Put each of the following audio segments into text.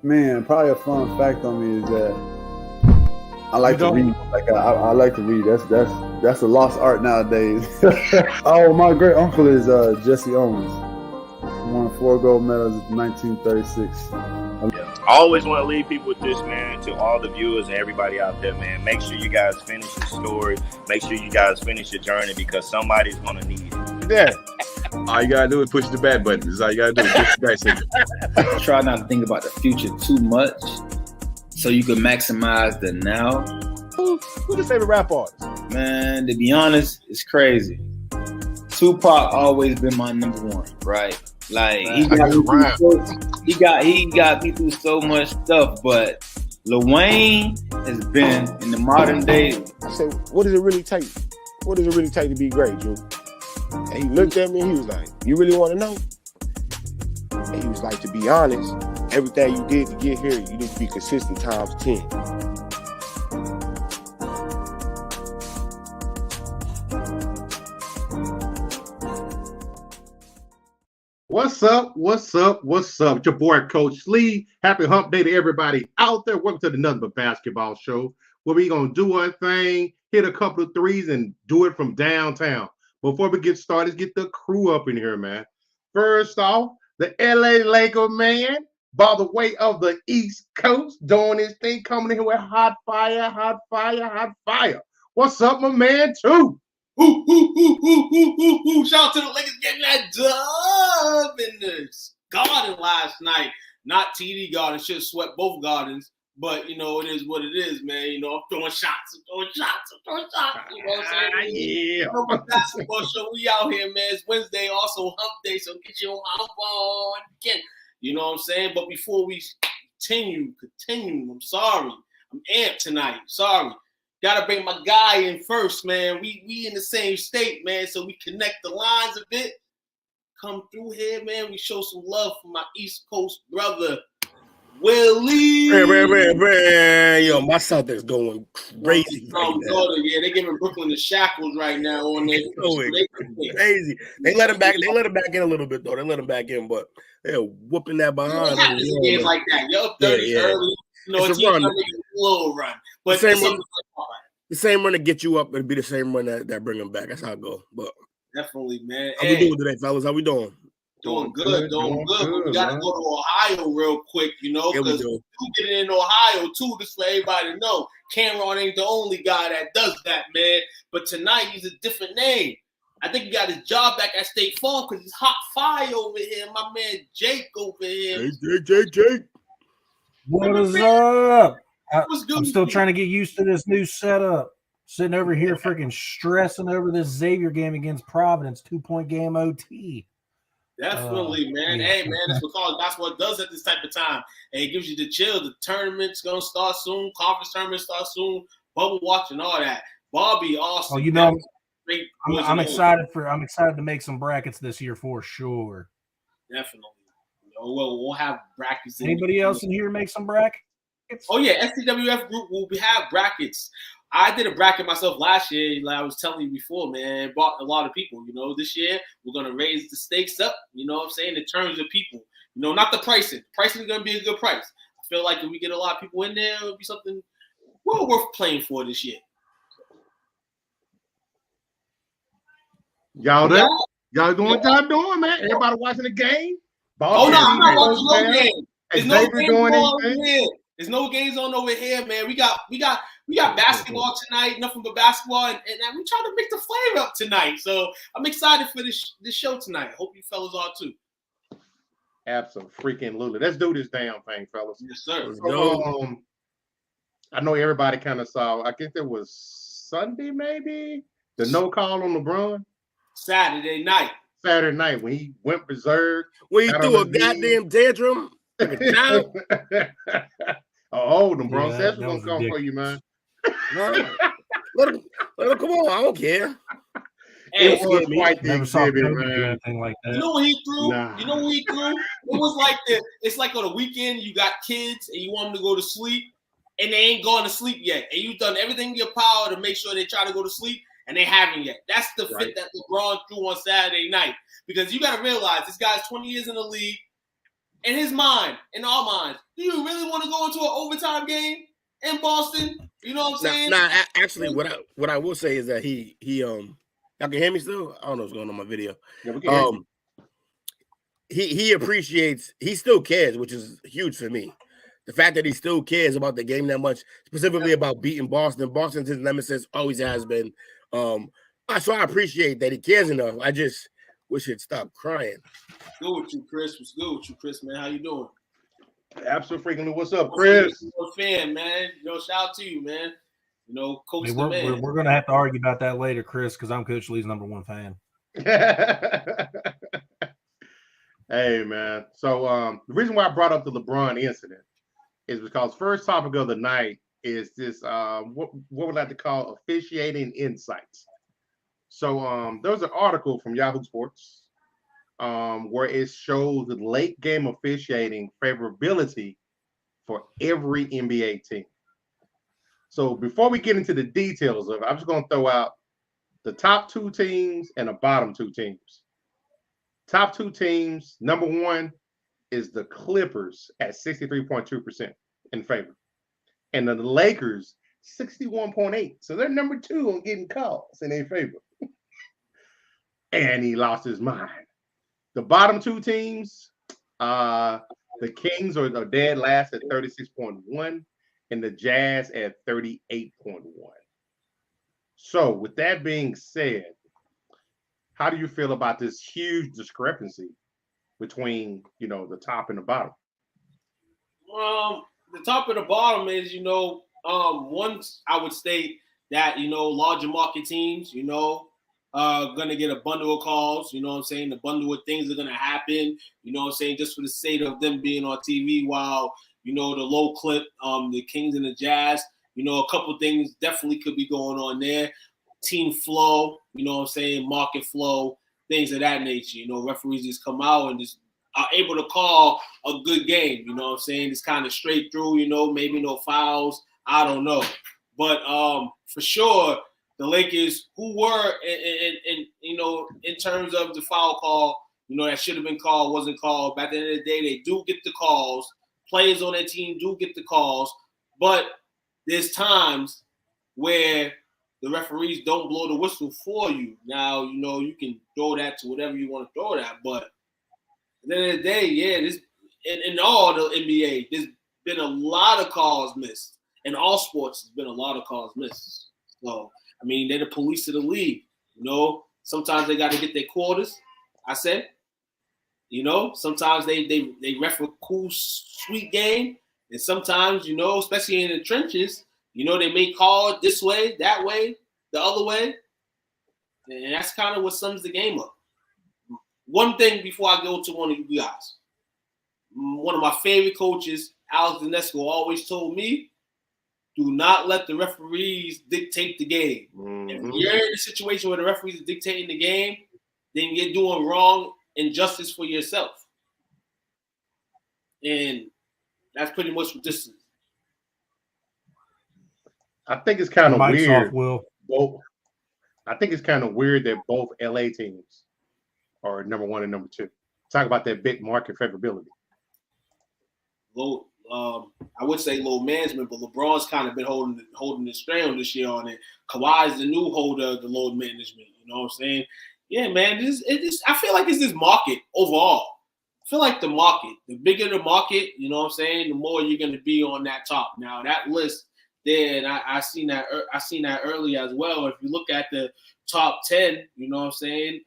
Man, probably a fun fact on me is that I like to read. I like to read. That's a lost art nowadays. Oh, my great uncle is Jesse Owens. He won 4 gold medals in 1936. I always want to leave people with this, man, to all the viewers and everybody out there, man. Make sure you guys finish your story. Make sure you guys finish your journey because somebody's going to need it. Yeah. All you got to do is push the back button. That's all you got to do is push the back signal. Try not to think about the future too much so you can maximize the now. Who's your favorite rap artist? Man, to be honest, it's crazy. Tupac always been my number one, right? Like he got me through so much stuff, but Lil Wayne has been in the modern day. I said, what does it really take? What does it really take to be great, Drew? And he looked at me and he was like, you really want to know? And he was like, to be honest, everything you did to get here, you need to be consistent times 10. What's up? What's up? What's up? It's your boy, Coach Lee. Happy hump day to everybody out there. Welcome to the Nothing But Basketball Show, where we're going to do our thing, hit a couple of threes, and do it from downtown. Before we get started, get the crew up in here, man. First off, the LA Laker man, by the way of the East Coast, doing his thing, coming in here with hot fire, hot fire, hot fire. What's up, my man, too? Shout out to the Lakers getting that dub in the Garden last night. Not TD Garden, should have swept both Gardens. But, you know, it is what it is, man. You know, I'm throwing shots. You know what I'm saying? Yeah. Basketball show, we out here, man. It's Wednesday, also hump day, so get your hump on again. You know what I'm saying? But before we continue, I'm sorry. I'm amped tonight. Sorry. Gotta bring my guy in first, man. We in the same state, man, so we connect the lines a bit. Come through here, man. We show some love for my East Coast brother, Willie. Man. Yo, my Celtics going crazy. Yeah, they're giving Brooklyn the shackles right now on their crazy. They let him back. They let him back in a little bit though. They let him back in, but they're whooping that behind. Games like that. You're up 30 early. You know, it's a run. A little run. But the same run to get you up, it'll be the same run that bring them back. That's how it go. But definitely, man. How we doing today, fellas? How we doing? Doing good. We got to go to Ohio real quick, you know, because you get it in Ohio, too. This for everybody to know. Cameron ain't the only guy that does that, man. But tonight, he's a different name. I think he got his job back at State Farm because he's hot fire over here. My man Jake over here. Hey, Jake. What is up? I'm still trying to get used to this new setup. Sitting over here freaking stressing over this Xavier game against Providence, 2-point game OT. Definitely, man. Yeah. Hey, man, it's because that's what it does at this type of time. And it gives you the chill. The tournament's going to start soon. Conference tournament starts soon. Bubble watch and all that. Bobby, Austin. Oh, you know, I'm excited to make some brackets this year for sure. Definitely. We'll have brackets. Anybody else in here make some brackets? Oh, yeah. STWF group will have brackets. I did a bracket myself last year, like I was telling you before, man. It brought a lot of people. You know, this year we're going to raise the stakes up, you know what I'm saying, in terms of people. You know, not the pricing. Pricing is going to be a good price. I feel like if we get a lot of people in there, it'll be something well worth playing for this year. Y'all there? Y'all doing what y'all doing, man? Everybody watching the game? I'm not watching no game. There's no games doing over here. There's no games on over here, man. We got basketball tonight, nothing but basketball, and we trying to make the flavor up tonight. So I'm excited for this show tonight. Hope you fellas are too. Absolutely. Let's do this damn thing, fellas. Yes, sir. So, I know everybody kind of saw. I guess it was Sunday, maybe the no call on LeBron. Saturday night when he went berserk. When he threw a goddamn tantrum. Oh, the Bron says we're gonna come for you, man. Let him come on. I don't care. Hey, it was quite the exhibit, man. Like that. You know what he threw? You know what he threw? It was like it's like on the weekend you got kids and you want them to go to sleep and they ain't going to sleep yet. And you've done everything in your power to make sure they try to go to sleep and they haven't yet. That's the fit that LeBron threw on Saturday night. Because you got to realize this guy's 20 years in the league. in his mind, in our minds, do you really want to go into an overtime game in Boston? You know what I'm saying? Actually, what I will say is that he y'all can hear me still? I don't know what's going on my video. Yeah, we can hear you. He appreciates, he still cares, which is huge for me. The fact that he still cares about the game that much, specifically about beating Boston. Boston's his nemesis, always has been. So I appreciate that he cares enough. I just wish he'd stop crying. Good with you, Chris. What's good with you, Chris, man? How you doing? Absolutely freaking. What's up, Chris? I'm a fan, man. Shout out to you, man. Coach the man. We're going to have to argue about that later, Chris, because I'm Coach Lee's #1 fan. Hey, man. So the reason why I brought up the LeBron incident is because first topic of the night is this what would I like to call officiating insights. So there was an article from Yahoo Sports where it shows the late game officiating favorability for every NBA team. So before we get into the details of it, I'm just going to throw out the top 2 teams and the bottom 2 teams. Top 2 teams, number 1 is the Clippers at 63.2% in favor. And the Lakers, 61.8%. So they're number 2 on getting calls in their favor. And he lost his mind. The bottom 2 teams, the Kings are dead last at 36.1%, and the Jazz at 38.1%. So with that being said, how do you feel about this huge discrepancy between, the top and the bottom? The top and the bottom is, one, I would state that, larger market teams, going to get a bundle of calls, the bundle of things are going to happen, just for the sake of them being on TV while, the low clip, the Kings and the Jazz, a couple things definitely could be going on there. Team flow, market flow, things of that nature. Referees just come out and just are able to call a good game. It's kind of straight through, maybe no fouls. I don't know. But for sure, the Lakers, who were in terms of the foul call, that should have been called, wasn't called. By the end of the day, they do get the calls. Players on their team do get the calls. But there's times where the referees don't blow the whistle for you. Now, you can throw that to whatever you want to throw that. But at the end of the day, in all the NBA, there's been a lot of calls missed. In all sports, there's been a lot of calls missed. So, they're the police of the league. Sometimes they got to get their quarters, I said. Sometimes they ref a cool, sweet game. And sometimes, especially in the trenches, they may call it this way, that way, the other way. And that's kind of what sums the game up. One thing before I go to one of you guys. One of my favorite coaches, Alex Danesco, always told me, do not let the referees dictate the game. Mm-hmm. If you're in a situation where the referees are dictating the game, then you're doing wrong injustice for yourself. And that's pretty much what this is. I think it's kind of weird. Will. I think it's kind of weird that both LA teams are number 1 and number 2. Talk about that big market favorability. Low, I would say low management, but LeBron's kind of been holding the strain this year on it. Kawhi is the new holder of the load management. You know what I'm saying? Yeah, man. I feel like it's this market overall. I feel like the market, the bigger the market, you know what I'm saying, the more you're going to be on that top. Now that list there, and I seen that earlier as well. If you look at the top 10, you know what I'm saying.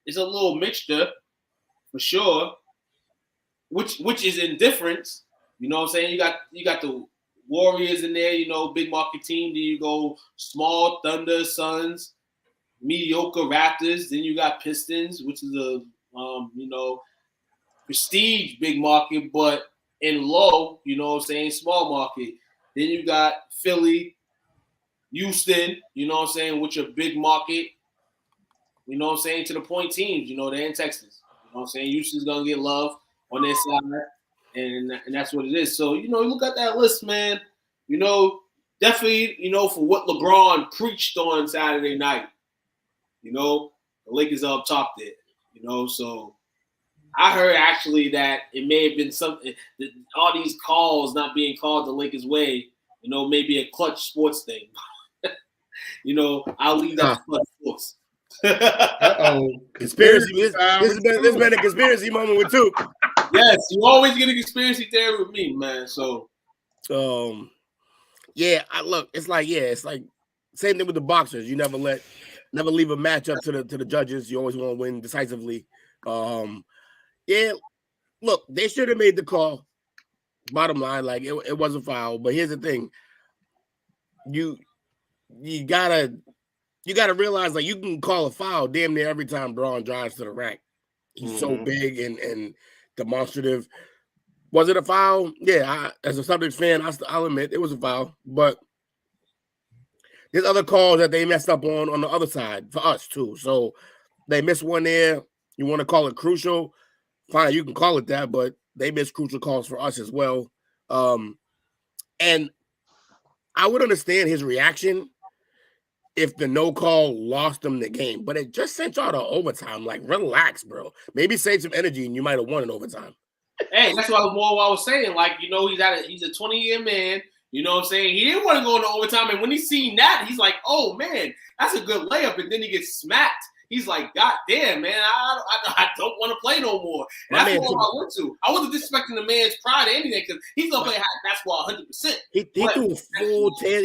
It's a little mixture for sure, which is indifference. You know what I'm saying. You got the Warriors in there, big market team. Then you go small Thunder, Suns, mediocre Raptors. Then you got Pistons, which is a prestige big market, but in low, small market. Then you got Philly, Houston, which are big market, to the point teams, they're in Texas. Houston's going to get love on their side, and that's what it is. So, look at that list, man. Definitely, for what LeBron preached on Saturday night, the Lakers are up top there, so I heard actually that it may have been something. All these calls not being called the Lakers' way, maybe a Clutch Sports thing. I'll leave that to Clutch Sports. Conspiracy. This has been a conspiracy moment with Took. Yes, you always get a conspiracy theory with me, man. So, yeah. It's like same thing with the boxers. You never leave a match up to the judges. You always want to win decisively. Yeah. Look, they should have made the call. Bottom line, like it was a foul. But here's the thing: you gotta realize, like, you can call a foul damn near every time Braun drives to the rack. He's so big and demonstrative. Was it a foul? Yeah, as a Celtics fan, I'll admit it was a foul. But there's other calls that they messed up on the other side for us too. So they missed one there. You want to call it crucial? Fine, you can call it that, but they missed crucial calls for us as well. And I would understand his reaction if the no call lost them the game, but it just sent y'all to overtime. Like, relax, bro. Maybe save some energy and you might have won in overtime. Hey, that's what I was saying. Like, he's a 20-year man. You know what I'm saying? He didn't want to go into overtime, and when he seen that, he's like, "Oh man, that's a good layup." And then he gets smacked. He's like, "God damn, man, I don't want to play no more." And that's what I went to. I wasn't disrespecting the man's pride or anything because he's gonna play basketball 100%. He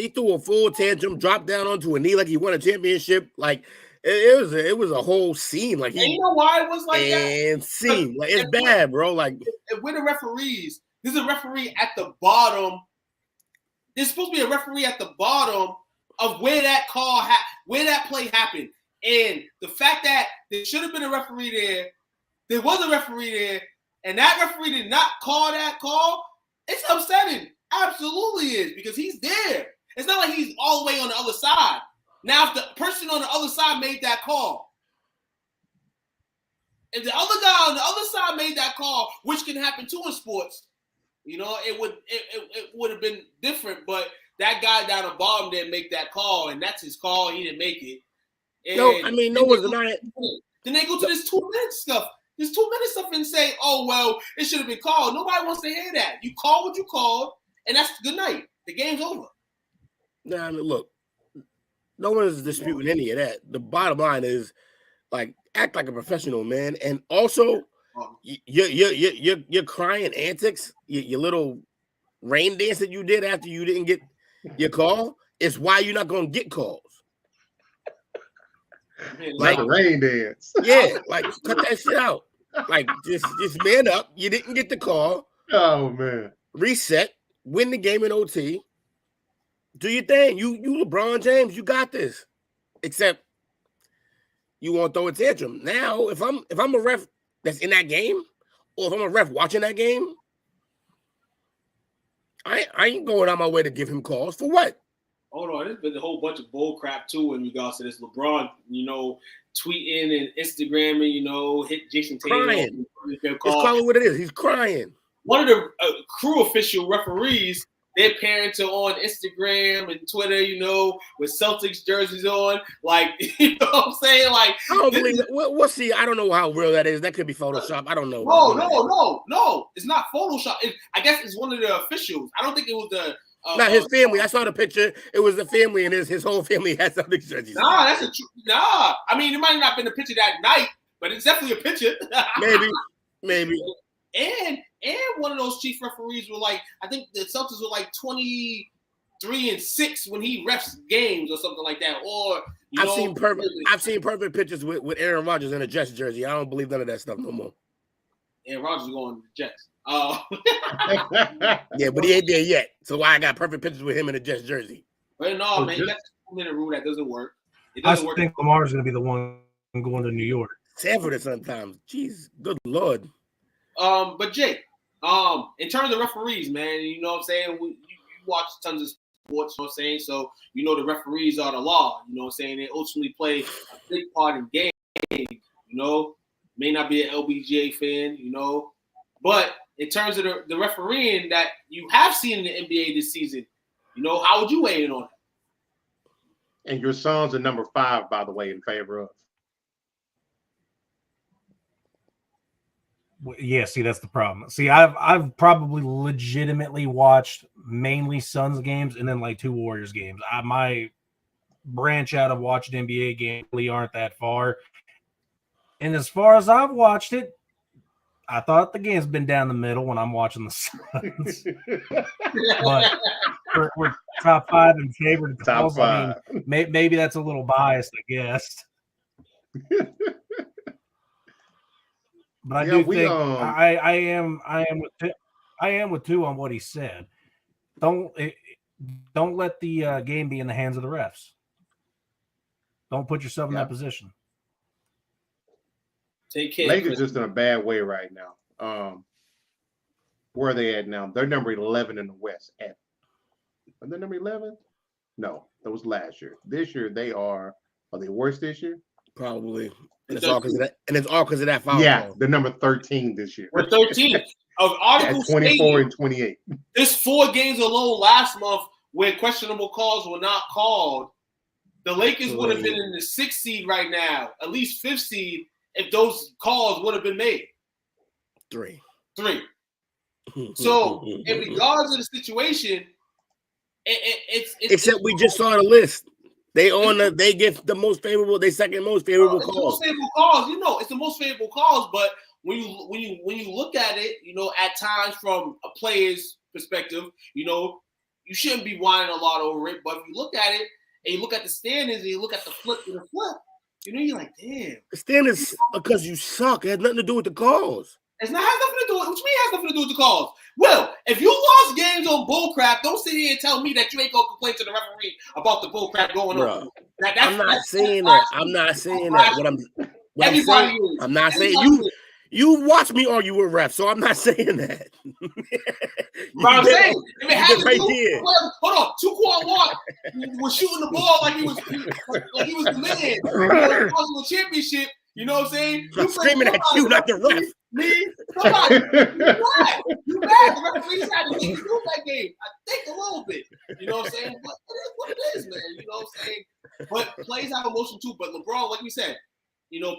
threw a full tantrum, dropped down onto a knee like he won a championship. Like it was a whole scene. Like, and you know why it was like that? And scene, like, it's bad, bro. Like, with the referees, there's a referee at the bottom. There's supposed to be a referee at the bottom of where that where that play happened. And the fact that there should have been a referee there was a referee there, and that referee did not call that call, it's upsetting. Absolutely is, because he's there. It's not like he's all the way on the other side. Now, if the person on the other side made that call, if the other guy on the other side made that call, which can happen too in sports, it would have been different. But that guy down the bottom didn't make that call, and that's his call. He didn't make it. And then they go to this 2-minute stuff. This 2-minute stuff and say, "Oh well, it should have been called." Nobody wants to hear that. You call what you called, and that's good night. The game's over. Nah, I mean, look, no one is disputing any of that. The bottom line is, like, act like a professional, man. And also, your crying antics, your little rain dance that you did after you didn't get your call, is why you're not going to get calls. Like a rain dance. Yeah, like, cut that shit out. Like, just man up. You didn't get the call. Oh man. Reset. Win the game in OT. Do your thing. You LeBron James. You got this. Except you won't throw a tantrum. Now, if I'm a ref that's in that game, or if I'm a ref watching that game, I ain't going on my way to give him calls for what? Hold on, there's been a whole bunch of bull crap too in regards to this. LeBron, tweeting and Instagramming, hit Jason Tatum. Crying. Just call it what it is. He's crying. One of the crew official referees, their parents are on Instagram and Twitter, with Celtics jerseys on. Like, you know what I'm saying? Like, I don't believe that. We'll see. I don't know how real that is. That could be Photoshop. I don't know. No. It's not Photoshop. I guess it's one of the officials. I don't think it was the. Not his family. I saw the picture. It was the family, and his whole family had Celtics jerseys. Nah, that's nah. I mean, it might not have been a picture that night, but it's definitely a picture. Maybe. And one of those chief referees were like, I think the Celtics were like 23-6 when he refs games or something like that. Or I've seen perfect pictures with Aaron Rodgers in a Jets jersey. I don't believe none of that stuff no more. Aaron Rodgers is going to the Jets. Yeah, but he ain't there yet. So I got perfect pictures with him in a Jets jersey. But no, man, that's a 2-minute rule that doesn't work. I think Lamar's going to be the one going to New York. Sanford sometimes. Jeez, good Lord. But Jake, in terms of referees, man, you know what I'm saying? You watch tons of sports, you know what I'm saying? So, the referees are the law, you know what I'm saying? They ultimately play a big part in games, May not be an LBJ fan, But in terms of the refereeing that you have seen in the NBA this season, how would you weigh in on it? And your Suns are number 5, by the way, in favor of. Yeah, see, that's the problem. See, I've probably legitimately watched mainly Suns games and then like 2 Warriors games. My branch out of watching NBA games really aren't that far. And as far as I've watched it, I thought the game's been down the middle when I'm watching the Suns. But we're top 5 in favorite calls. I mean, maybe that's a little biased, I guess. But I do think I am with 2 on what he said. Don't let the game be in the hands of the refs. Don't put yourself in that position. Take care. Lakers just in a bad way right now. Where are they at now? They're number 11 in the West. Are they number 11? No, that was last year. This year they are they worse this year? Probably. And it's all because of that foul. Yeah, they're number 13 this year. We're 13th of Article 24 and 28. There's 4 games alone last month where questionable calls were not called. The Lakers would have been in the 6th seed right now, at least 5th seed, if those calls would have been made. 3. So, in regards to the situation, it's except we just saw the list. They get the most favorable. They second most favorable calls. The most favorable calls, it's the most favorable calls. But when you look at it, at times from a player's perspective, you shouldn't be whining a lot over it. But if you look at it and you look at the standings and you look at the flip to the flip, you're like, damn. The standings because you suck. It has nothing to do with the calls. Has nothing to do with what you mean it has nothing to do with the calls. Well, if you lost games on bullcrap, don't sit here and tell me that you ain't gonna complain to the referee about the bullcrap going on. I'm not saying that. I'm not saying that. I'm not saying you watch me argue with refs, so I'm not saying that. But I'm saying if it happened hold on, Tukwon Walk was shooting the ball like he was the man. He championship. You know what I'm saying? I'm screaming at you, not the ref. Me? Come on. You mad. The referees had to take you that game. I think a little bit. You know what I'm saying? But it is what it is, man. You know what I'm saying? But plays have emotion too. But LeBron, like we said,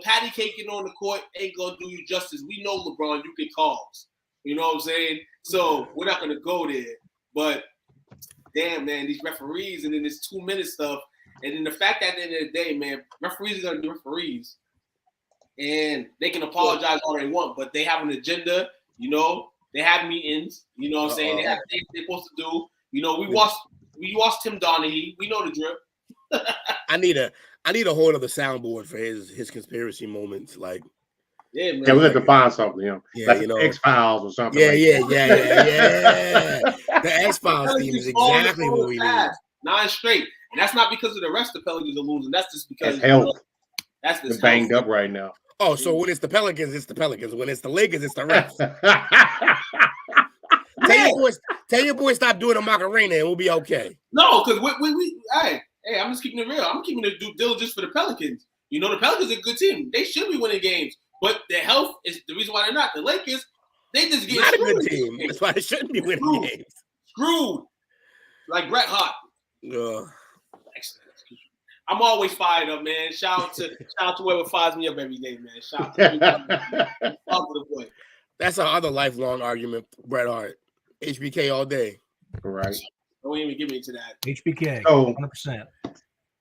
patty caking on the court ain't going to do you justice. We know LeBron, you get calls. You know what I'm saying? So we're not going to go there. But damn, man, these referees and then this 2-minute stuff. And then the fact that at the end of the day, man, referees are going to be referees. And they can apologize all they want, but they have an agenda, they have meetings, you know what I'm saying? They have things they're supposed to do. We watched Tim Donaghy. We know the drip. I need a whole other soundboard for his conspiracy moments. Like, yeah, man. Yeah, we have to find something, like X-Files or something. Yeah. The X-Files team is exactly what we need. 9 straight. And that's not because of the rest of the Pelicans are losing. That's just because that's the banged up right now. Oh, so when it's the Pelicans, it's the Pelicans. When it's the Lakers, it's the refs. Tell your boys stop doing a Macarena and we'll be okay. No, because hey, I'm just keeping it real. I'm keeping the due diligence for the Pelicans. The Pelicans are a good team. They should be winning games, but their health is the reason why they're not. The Lakers, they just get not a good team. That's why they shouldn't be winning games. Screwed, like Bret Hart. I'm always fired up, man. Shout out to whoever fires me up every day, man. Shout out to the boy. That's our other lifelong argument, Bret Hart. HBK all day. Right. Don't even get me into that. HBK, so, 100%.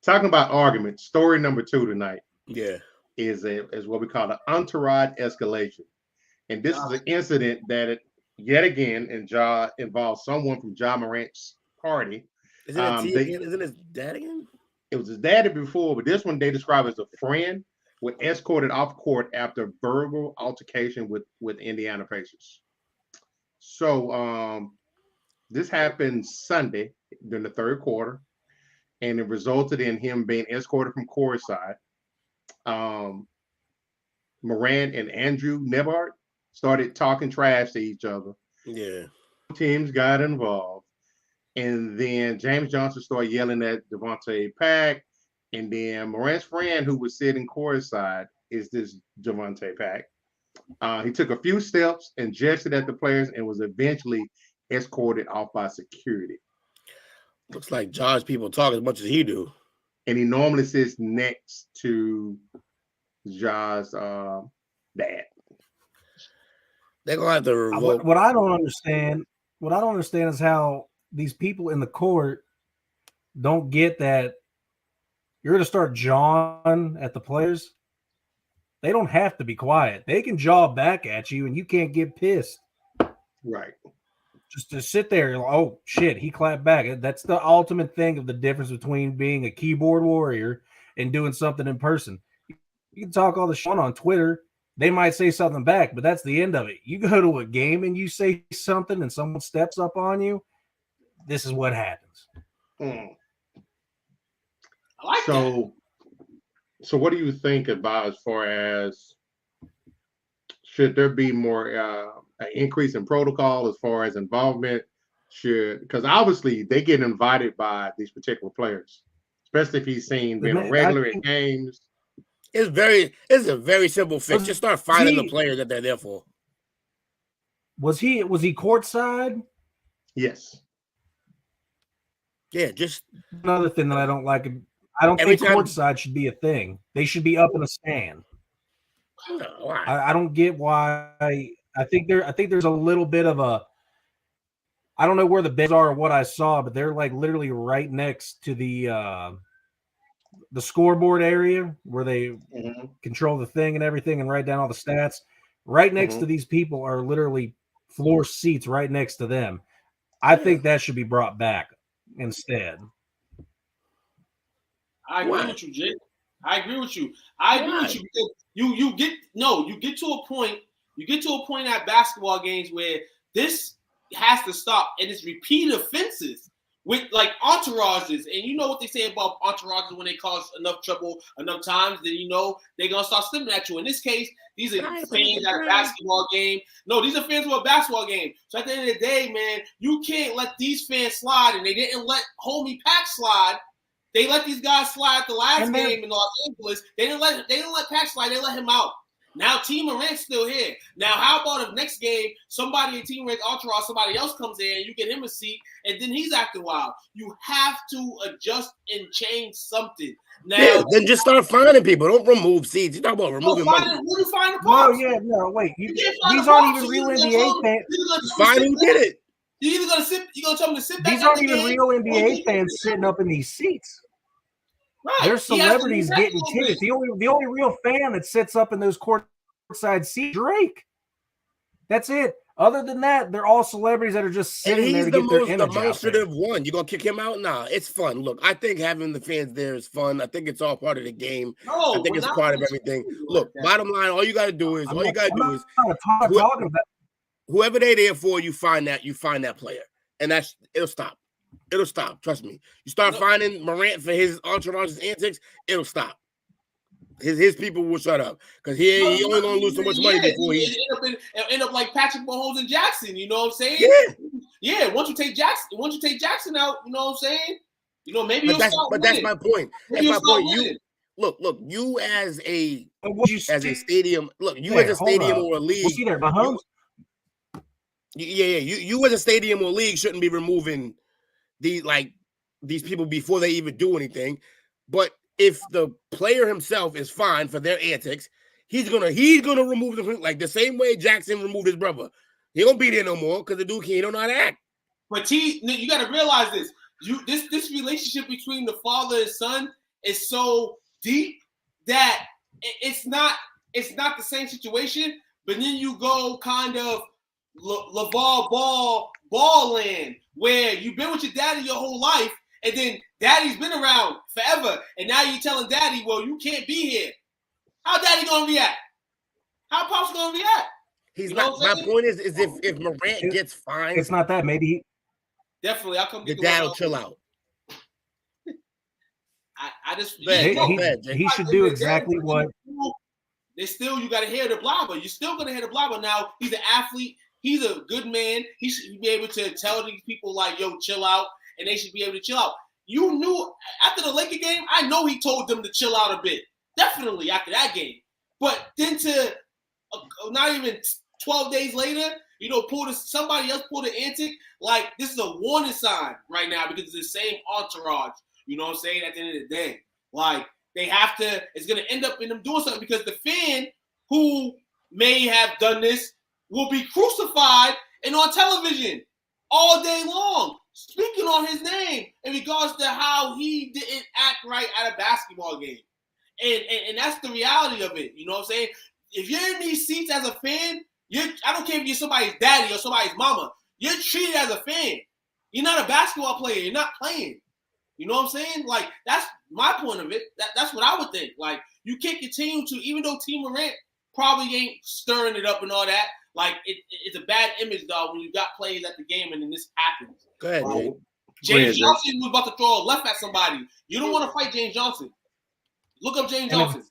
Talking about arguments, story number 2 tonight. Yeah. Is what we call an entourage escalation. And this is an incident that yet again involves someone from Ja Morant's party. Isn't it his dad again? It was his daddy before, but this one they describe as a friend was escorted off court after verbal altercation with Indiana Pacers. So this happened Sunday during the 3rd quarter, and it resulted in him being escorted from courtside. Morant and Andrew Nembhard started talking trash to each other. Yeah. Teams got involved. And then James Johnson started yelling at Devontae Pack. And then Morant's friend, who was sitting courtside, is this Devontae Pack. He took a few steps and gestured at the players and was eventually escorted off by security. Looks like Josh people talk as much as he do. And he normally sits next to Ja's dad. They're gonna have to revoke. What I don't understand is how these people in the court don't get that you're going to start jawing at the players. They don't have to be quiet. They can jaw back at you, and you can't get pissed. Right. Just to sit there, oh shit, he clapped back. That's the ultimate thing of the difference between being a keyboard warrior and doing something in person. You can talk all the shit on Twitter. They might say something back, but that's the end of it. You go to a game and you say something and someone steps up on you, this is what happens. Mm. I like that. So what do you think about as far as should there be more an increase in protocol as far as involvement? Because obviously they get invited by these particular players, especially if he's seen being a regular in games. It's a very simple fix. Just start finding the players that they're there for. Was he courtside? Yes. Yeah, just another thing that I don't like. I don't think courtside should be a thing. They should be up in a stand. No, I don't get why. I think there's a little bit of a. I don't know where the beds are or what I saw, but they're like literally right next to the scoreboard area where they control the thing and everything and write down all the stats. Right next to these people are literally floor seats right next to them. I think that should be brought back instead. I agree with you, Jake. I agree with you. Because you get to a point. You get to a point at basketball games where this has to stop, and it's repeat offenses with like entourages. And you know what they say about entourages: when they cause enough trouble enough times, then you know they're gonna start slipping at you. In this case, these are fans at a basketball game. No, these are fans of a basketball game. So at the end of the day, man, you can't let these fans slide, and they didn't let homie Pac slide. They let these guys slide the last game in Los Angeles. They didn't let Pac slide. They let him out. Now Team Morant's still here. Now how about if next game somebody in Team Morant's entourage, somebody else comes in and you get him a seat and then he's acting wild? You have to adjust and change something. Now then just start finding people. Don't remove seats. You talk about removing money. Who you find the parts? No, wait. These aren't even real NBA fans. Find who did it. You're either gonna tell them to sit back. These aren't even real NBA fans sitting up in these seats. Right. There's celebrities getting tickets. The only real fan that sits up in those courtside seats, Drake. That's it. Other than that, they're all celebrities that are just sitting there to get their image out there. He's the demonstrative one. You gonna kick him out? Nah, it's fun. Look, I think having the fans there is fun. I think it's all part of the game. I think it's part of everything. Look, bottom line, all you gotta do is whoever they're there for, you find that player, and it'll stop. It'll stop. Trust me. You start finding Morant for his entourage's antics, it'll stop. His people will shut up because he only gonna lose so much money before he end up like Patrick Mahomes and Jackson. You know what I'm saying? Yeah. Once you take Jackson out, you know what I'm saying? You know maybe. That's my point. That's my point. You look. You as a stadium. Look, you as a stadium or a league. We'll see there, Mahomes. You as a stadium or league shouldn't be removing these people before they even do anything. But if the player himself is fine for their antics, he's gonna remove them like the same way Jackson removed his brother. He don't be there no more because the dude don't know how to act. But you got to realize this. This relationship between the father and son is so deep that it's not the same situation. But then you go kind of LeVar Ball land where you've been with your daddy your whole life, and then daddy's been around forever, and now you're telling daddy, well, you can't be here. How daddy gonna react? How Pop's gonna react? He's not. My point is if Morant gets fined, it's not that. Maybe definitely. I'll come. The dad will chill out. I just he should do exactly what. You got to hear the blabber. You're still gonna hear the blabber. Now he's an athlete. He's a good man. He should be able to tell these people like, "Yo, chill out," and they should be able to chill out. You knew after the Laker game, I know he told them to chill out a bit. Definitely after that game. But then to not even 12 days later, somebody else pulled an antic. Like, this is a warning sign right now because it's the same entourage. You know what I'm saying? At the end of the day, like they have to. It's gonna end up in them doing something because the fan who may have done this will be crucified and on television all day long, speaking on his name in regards to how he didn't act right at a basketball game. And that's the reality of it. You know what I'm saying? If you're in these seats as a fan, I don't care if you're somebody's daddy or somebody's mama, you're treated as a fan. You're not a basketball player. You're not playing. You know what I'm saying? Like, that's my point of it. That's what I would think. Like, you can't continue to, even though T. Morant probably ain't stirring it up and all that, like, it's a bad image, dog, when you got players at the game and then this happens. Go ahead, Jay. James Johnson was about to throw a left at somebody. You don't want to fight James Johnson. Look up James Johnson.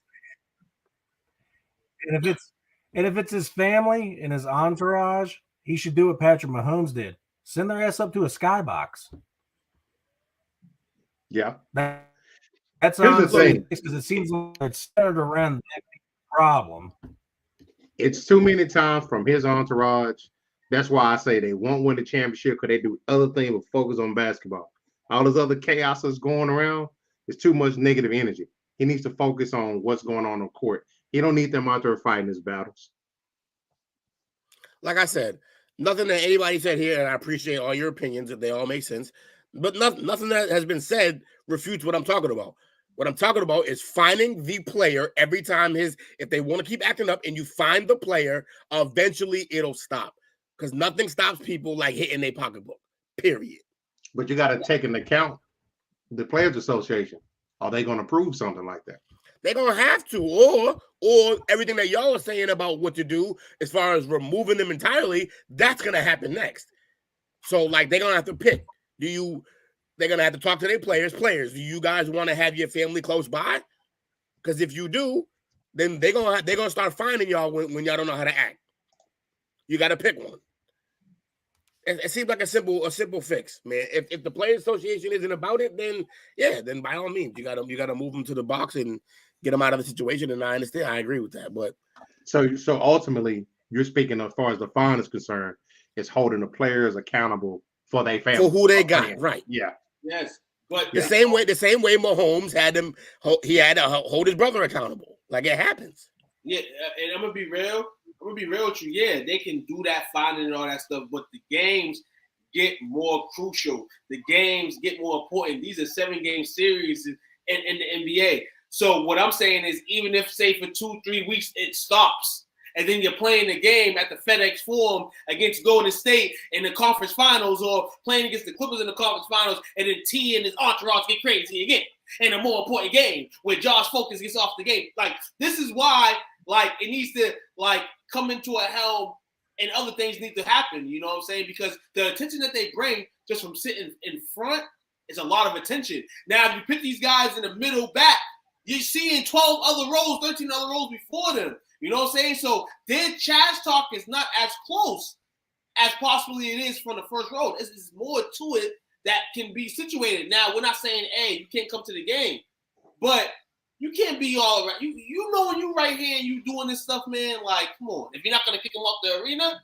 And if it's his family and his entourage, he should do what Patrick Mahomes did. Send their ass up to a skybox. Yeah. That's honestly because it seems like it's centered around that problem. It's too many times from his entourage. That's why I say they won't win the championship because they do other things but focus on basketball. All this other chaos that's going around is too much negative energy. He needs to focus on what's going on court. He don't need them out there fighting his battles. Like I said, nothing that anybody said here, and I appreciate all your opinions if they all make sense, but nothing that has been said refutes what I'm talking about. What I'm talking about is finding the player every time if they want to keep acting up and you find the player, eventually it'll stop. Because nothing stops people like hitting their pocketbook, period. But you got to take into account the Players Association. Are they going to prove something like that? They're going to have to, or everything that y'all are saying about what to do as far as removing them entirely, that's going to happen next. So, like, they're going to have to pick. They're going to have to talk to their players. Do you guys want to have your family close by? Because if you do, then they're going to start finding y'all when y'all don't know how to act. You got to pick one. It seems like a simple fix, man. If the Players Association isn't about it, then by all means, you gotta move them to the box and get them out of the situation. And I understand, I agree with that. But so ultimately, you're speaking as far as the fine is concerned, it's holding the players accountable for their family, for who they got, right? Yeah. Yes, but the same way Mahomes had to hold his brother accountable. Like, it happens. Yeah, and I'm gonna be real with you. Yeah, they can do that finding and all that stuff, but the games get more crucial. The games get more important. These are 7-game series in the NBA. So what I'm saying is, even if, say, for 2-3 weeks it stops, and then you're playing the game at the FedEx Forum against Golden State in the conference finals, or playing against the Clippers in the conference finals, and then T and his entourage get crazy again in a more important game where Josh Focus gets off the game. Like, this is why, like, it needs to, like, come into a helm, and other things need to happen, you know what I'm saying? Because the attention that they bring just from sitting in front is a lot of attention. Now, if you put these guys in the middle back, you're seeing 12 other rows, 13 other rows before them. You know what I'm saying? So their trash talk is not as close as possibly it is from the first row. There's more to it that can be situated. Now, we're not saying, hey, you can't come to the game, but you can't be all right. You know when you right here and you doing this stuff, man, like, come on. If you're not going to kick them off the arena,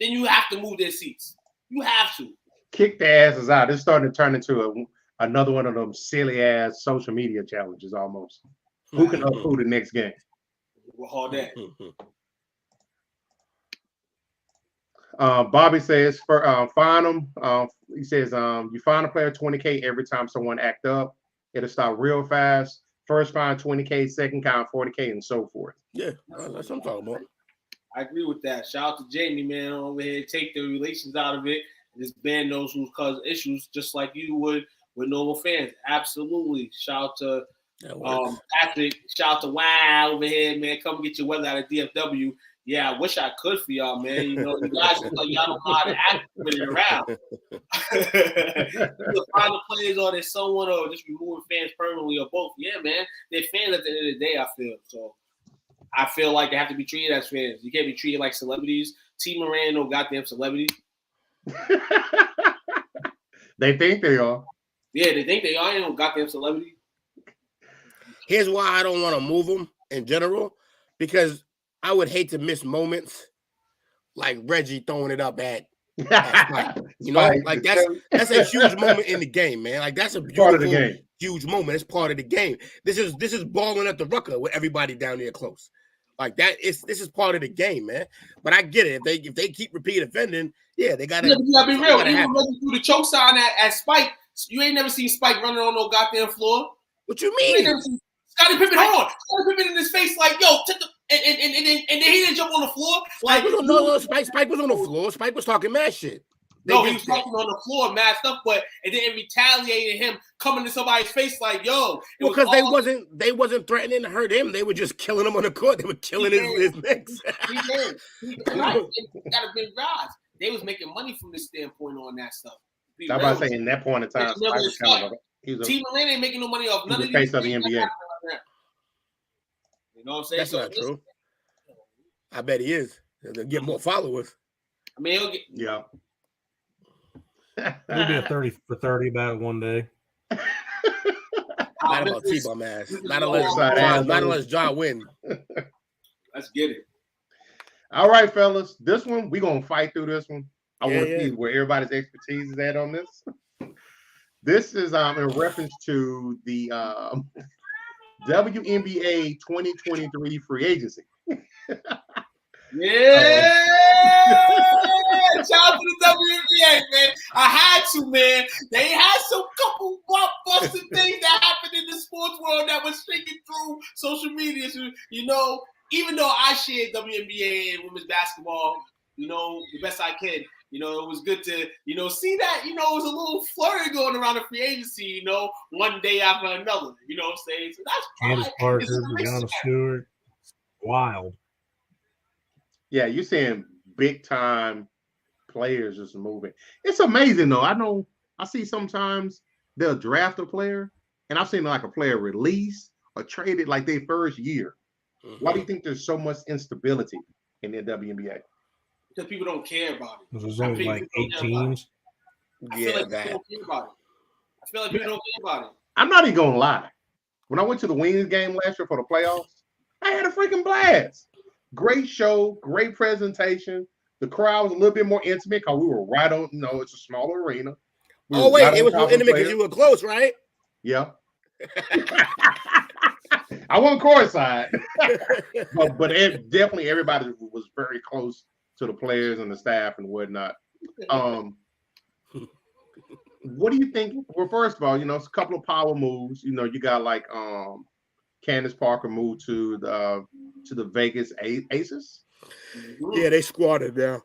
then you have to move their seats. You have to. Kick their asses out. It's starting to turn into another one of them silly-ass social media challenges almost. Who can uphold the next game? We'll hold that. Bobby says, fine them. He says, you fine a player $20K every time someone act up. It'll stop real fast. First fine $20K, second count $40K, and so forth. Yeah, that's what I'm talking about. I agree with that. Shout out to Jamie, man, over here. Take the relations out of it. This band knows who's causing issues, just like you would with normal fans. Absolutely. Shout out to Patrick. Shout out to Wow over here, man. Come get your weather out of DFW. Yeah, I wish I could for y'all, man. You know, you guys y'all don't know how to act with it around. Either find the players or there's someone, or just removing fans permanently, or both. Yeah, man. They're fans at the end of the day, I feel. So I feel like they have to be treated as fans. You can't be treated like celebrities. T. Moran, no goddamn celebrity. They think they are. Yeah, they think they are. They no goddamn celebrity. Here's why I don't want to move them in general, because I would hate to miss moments like Reggie throwing it up at Spike. You know, like that's a huge moment in the game, man. Like, that's a beautiful, huge moment. It's part of the game. This is balling at the Rucker with everybody down there close. Like this is part of the game, man. But I get it. If they keep repeat offending, yeah, they gotta. Yeah, but you gotta be real. Gotta Even running through the choke sign at Spike, you ain't never seen Spike running on no goddamn floor. What you You ain't mean? never seen Scottie Pippen, hold on. Scottie Pippen in his face, like, yo, and then he didn't jump on the floor. Like, Spike was on the floor. Spike was talking mad shit. No, he was talking on the floor, mad stuff, but it didn't retaliate him coming to somebody's face like, yo. Because they wasn't threatening to hurt him. They were just killing him on the court. They were killing his necks. He did. Right. Got a big rise. They was making money from this standpoint on that stuff. I'm about to say in that point in time, T. Malone ain't making no money off none of the face of the NBA. You know what I'm saying? That's not true. I bet he is. They'll get more followers. I mean, he'll get. Yeah. He'll be a 30 for 30 about one day. Not about T-Bum ass. Not unless John win. Let's get it. All right, fellas. This one, we're going to fight through this one. I want to see where everybody's expertise is at on this. This is in reference to the WNBA 2023 free agency. Yeah! Shout out to the WNBA, man. I had to, man. They had some couple blockbuster things that happened in the sports world that was shaking through social media. So, you know, even though I shared WNBA and women's basketball, you know, the best I can, you know, it was good to, you know, see that, you know, it was a little flurry going around the free agency, you know, one day after another. You know what I'm saying? So that's Candace Parker, Breanna Stewart. Wild. Yeah, you're saying big time players just moving. It's amazing though. I see sometimes they'll draft a player, and I've seen like a player release or traded like their first year. Mm-hmm. Why do you think there's so much instability in the WNBA? Because people don't care about it. There's only like 8 teams. I feel like people don't care about it. I'm not even gonna lie. When I went to the Wings game last year for the playoffs, I had a freaking blast. Great show, great presentation. The crowd was a little bit more intimate because we were right on, you know, it's a smaller arena. It was more intimate because you were close, right? Yeah. I wasn't courtside. but definitely everybody was very close to the players and the staff and whatnot. What do you think? Well, first of all, you know, it's a couple of power moves. You know, you got like Candace Parker moved to the Vegas Aces. Yeah, they squatted now.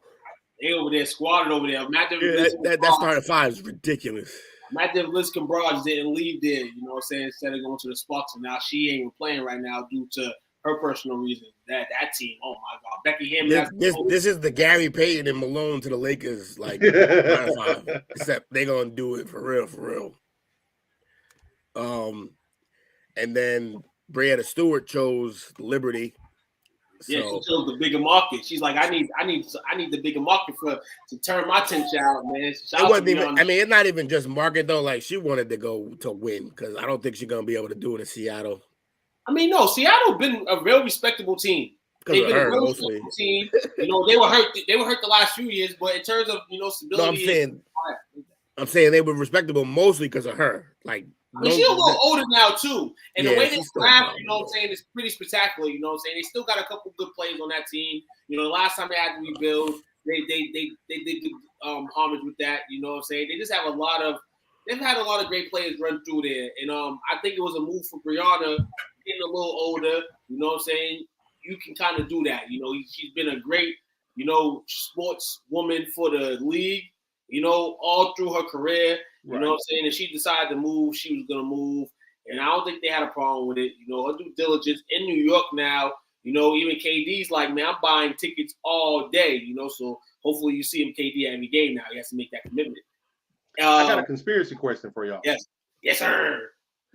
They over there squatted over there. That starting five is ridiculous. Imagine if Liz Cambage didn't leave there, you know what I'm saying, instead of going to the Sparks, and now she ain't even playing right now due to her personal reasons. That team, oh my God, Becky Hammond. This is the Gary Payton and Malone to the Lakers, like 5, except they gonna do it for real. And then Breanna Stewart chose Liberty. Yeah, she chose the bigger market. She's like, I need the bigger market to turn my attention out, man. It's not even just market though. Like she wanted to go to win because I don't think she's gonna be able to do it in Seattle. I mean, no, Seattle been a real respectable team. They've been a real respectable team. You know, they were hurt the last few years, but in terms of, you know, stability. No, I'm saying they were respectable mostly because of her. Like, I mean, she's a little older now too, and the way they draft, you know what I'm saying, is pretty spectacular. You know what I'm saying? They still got a couple good players on that team. You know, the last time they had to rebuild, they did homage with that. You know what I'm saying? They just have they've had a lot of great players run through there, and I think it was a move for Breanna getting a little older. You know what I'm saying? You can kind of do that. You know, she's been a great, you know, sports woman for the league. You know, all through her career. You know what I'm saying? And she decided to move, she was going to move. And I don't think they had a problem with it. You know, her due diligence in New York now, you know, even KD's like, man, I'm buying tickets all day, you know, so hopefully you see him KD at every game now. He has to make that commitment. I got a conspiracy question for y'all. Yes. Yes, sir.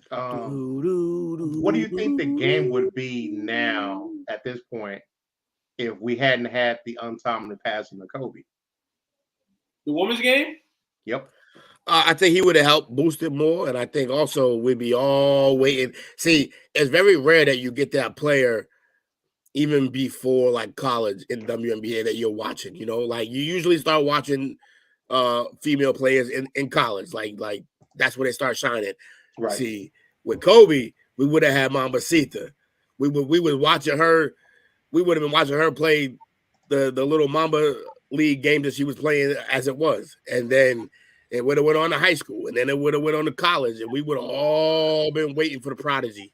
What do you think the game would be now at this point if we hadn't had the untimely passing of Kobe? The women's game? Yep. I think he would have helped boost it more, and I think also we'd be all waiting. See, it's very rare that you get that player even before like college in WNBA that you're watching. You know, like you usually start watching female players in college. Like that's where they start shining. Right. See, with Kobe, we would have had Mamacita. We were watching her we would have been watching her play the little Mamba League game that she was playing as it was. And then it would have went on to high school, and then it would have went on to college, and we would have all been waiting for the prodigy.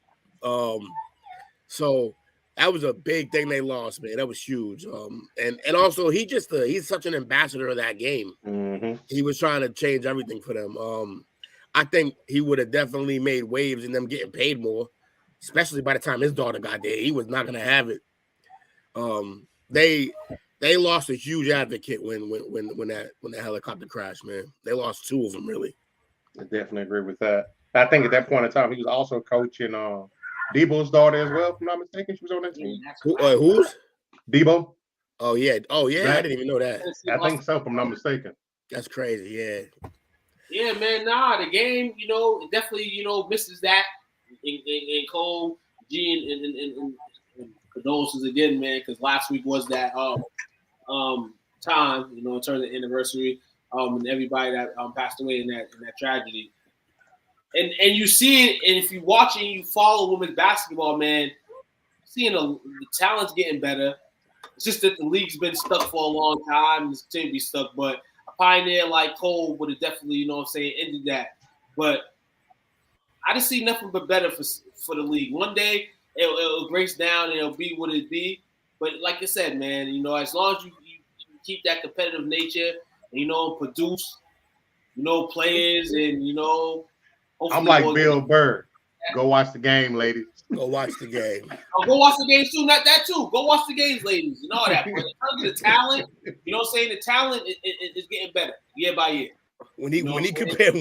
So that was a big thing they lost, man. That was huge. And also he's such an ambassador of that game. Mm-hmm. He was trying to change everything for them. I think he would have definitely made waves in them getting paid more, especially by the time his daughter got there. He was not going to have it. They lost a huge advocate when that helicopter crashed, man. They lost two of them, really. I definitely agree with that. I think at that point in time, he was also coaching Debo's daughter as well, if I'm not mistaken. She was on that team. Who's? Debo. Oh, yeah. I didn't even know that. I think so, if I'm not mistaken. That's crazy, yeah. Yeah, man, the game, it definitely, misses that. And Cole, G, and condolences again, man, because last week was that time, in terms of the anniversary, and everybody that passed away in that tragedy. And you see it, and if you watch it and you follow women's basketball, man, seeing the talent's getting better. It's just that the league's been stuck for a long time and it's continuing to be stuck. But a pioneer like Cole would have definitely, ended that. But I just see nothing but better for the league. One day it'll grace down and it'll be what it be. But like I said, man, as long as you keep that competitive nature and, produce, players and, I'm like Bill Burr. Go watch the game, ladies. Go watch the game. Go watch the games too. Not that too. Go watch the games, ladies. And all that. But in terms of the talent, the talent is getting better year by year. When he compared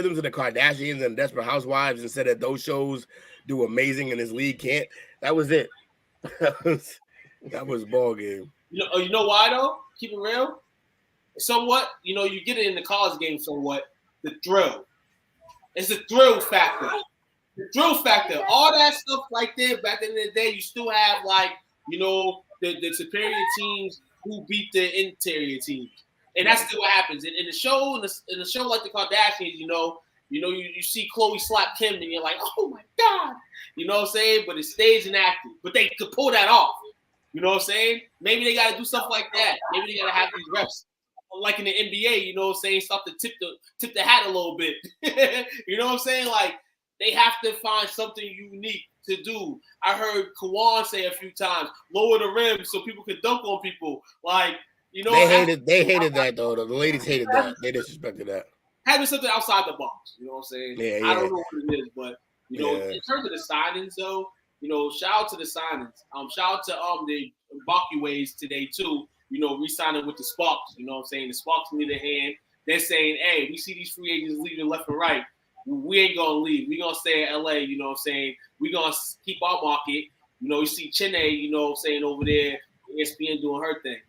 them to the Kardashians and Desperate Housewives and said that those shows do amazing and his league can't, that was it. That was ball game. You know why though? Keep it real. Somewhat, you get it in the college game somewhat. The thrill. It's the thrill factor. The thrill factor. All that stuff right there back in the day, you still have the superior teams who beat the inferior teams. And that's still what happens. In the show, in a show like the Kardashians, you see Khloe slap Kim and you're like, oh my God. You know what I'm saying? But it's staged and acted. But they could pull that off. You know what I'm saying? Maybe they got to do stuff like that. Maybe they got to have these refs. Like in the NBA, start to tip the hat a little bit. You know what I'm saying? Like, they have to find something unique to do. I heard Kawan say a few times, lower the rim so people can dunk on people. Like, They hated that, though. The ladies hated that. They disrespected that. Having something outside the box. You know what I'm saying? Yeah. I don't know what it is, but, in terms of the signings, though, shout out to the signings. Shout out to the Bakuways today, too. Re-signing with the Sparks. You know what I'm saying? The Sparks need a hand. They're saying, hey, we see these free agents leaving left and right. We ain't going to leave. We're going to stay in L.A., you know what I'm saying? We're going to keep our market. You see Chene, you know what I'm saying, over there, ESPN doing her thing.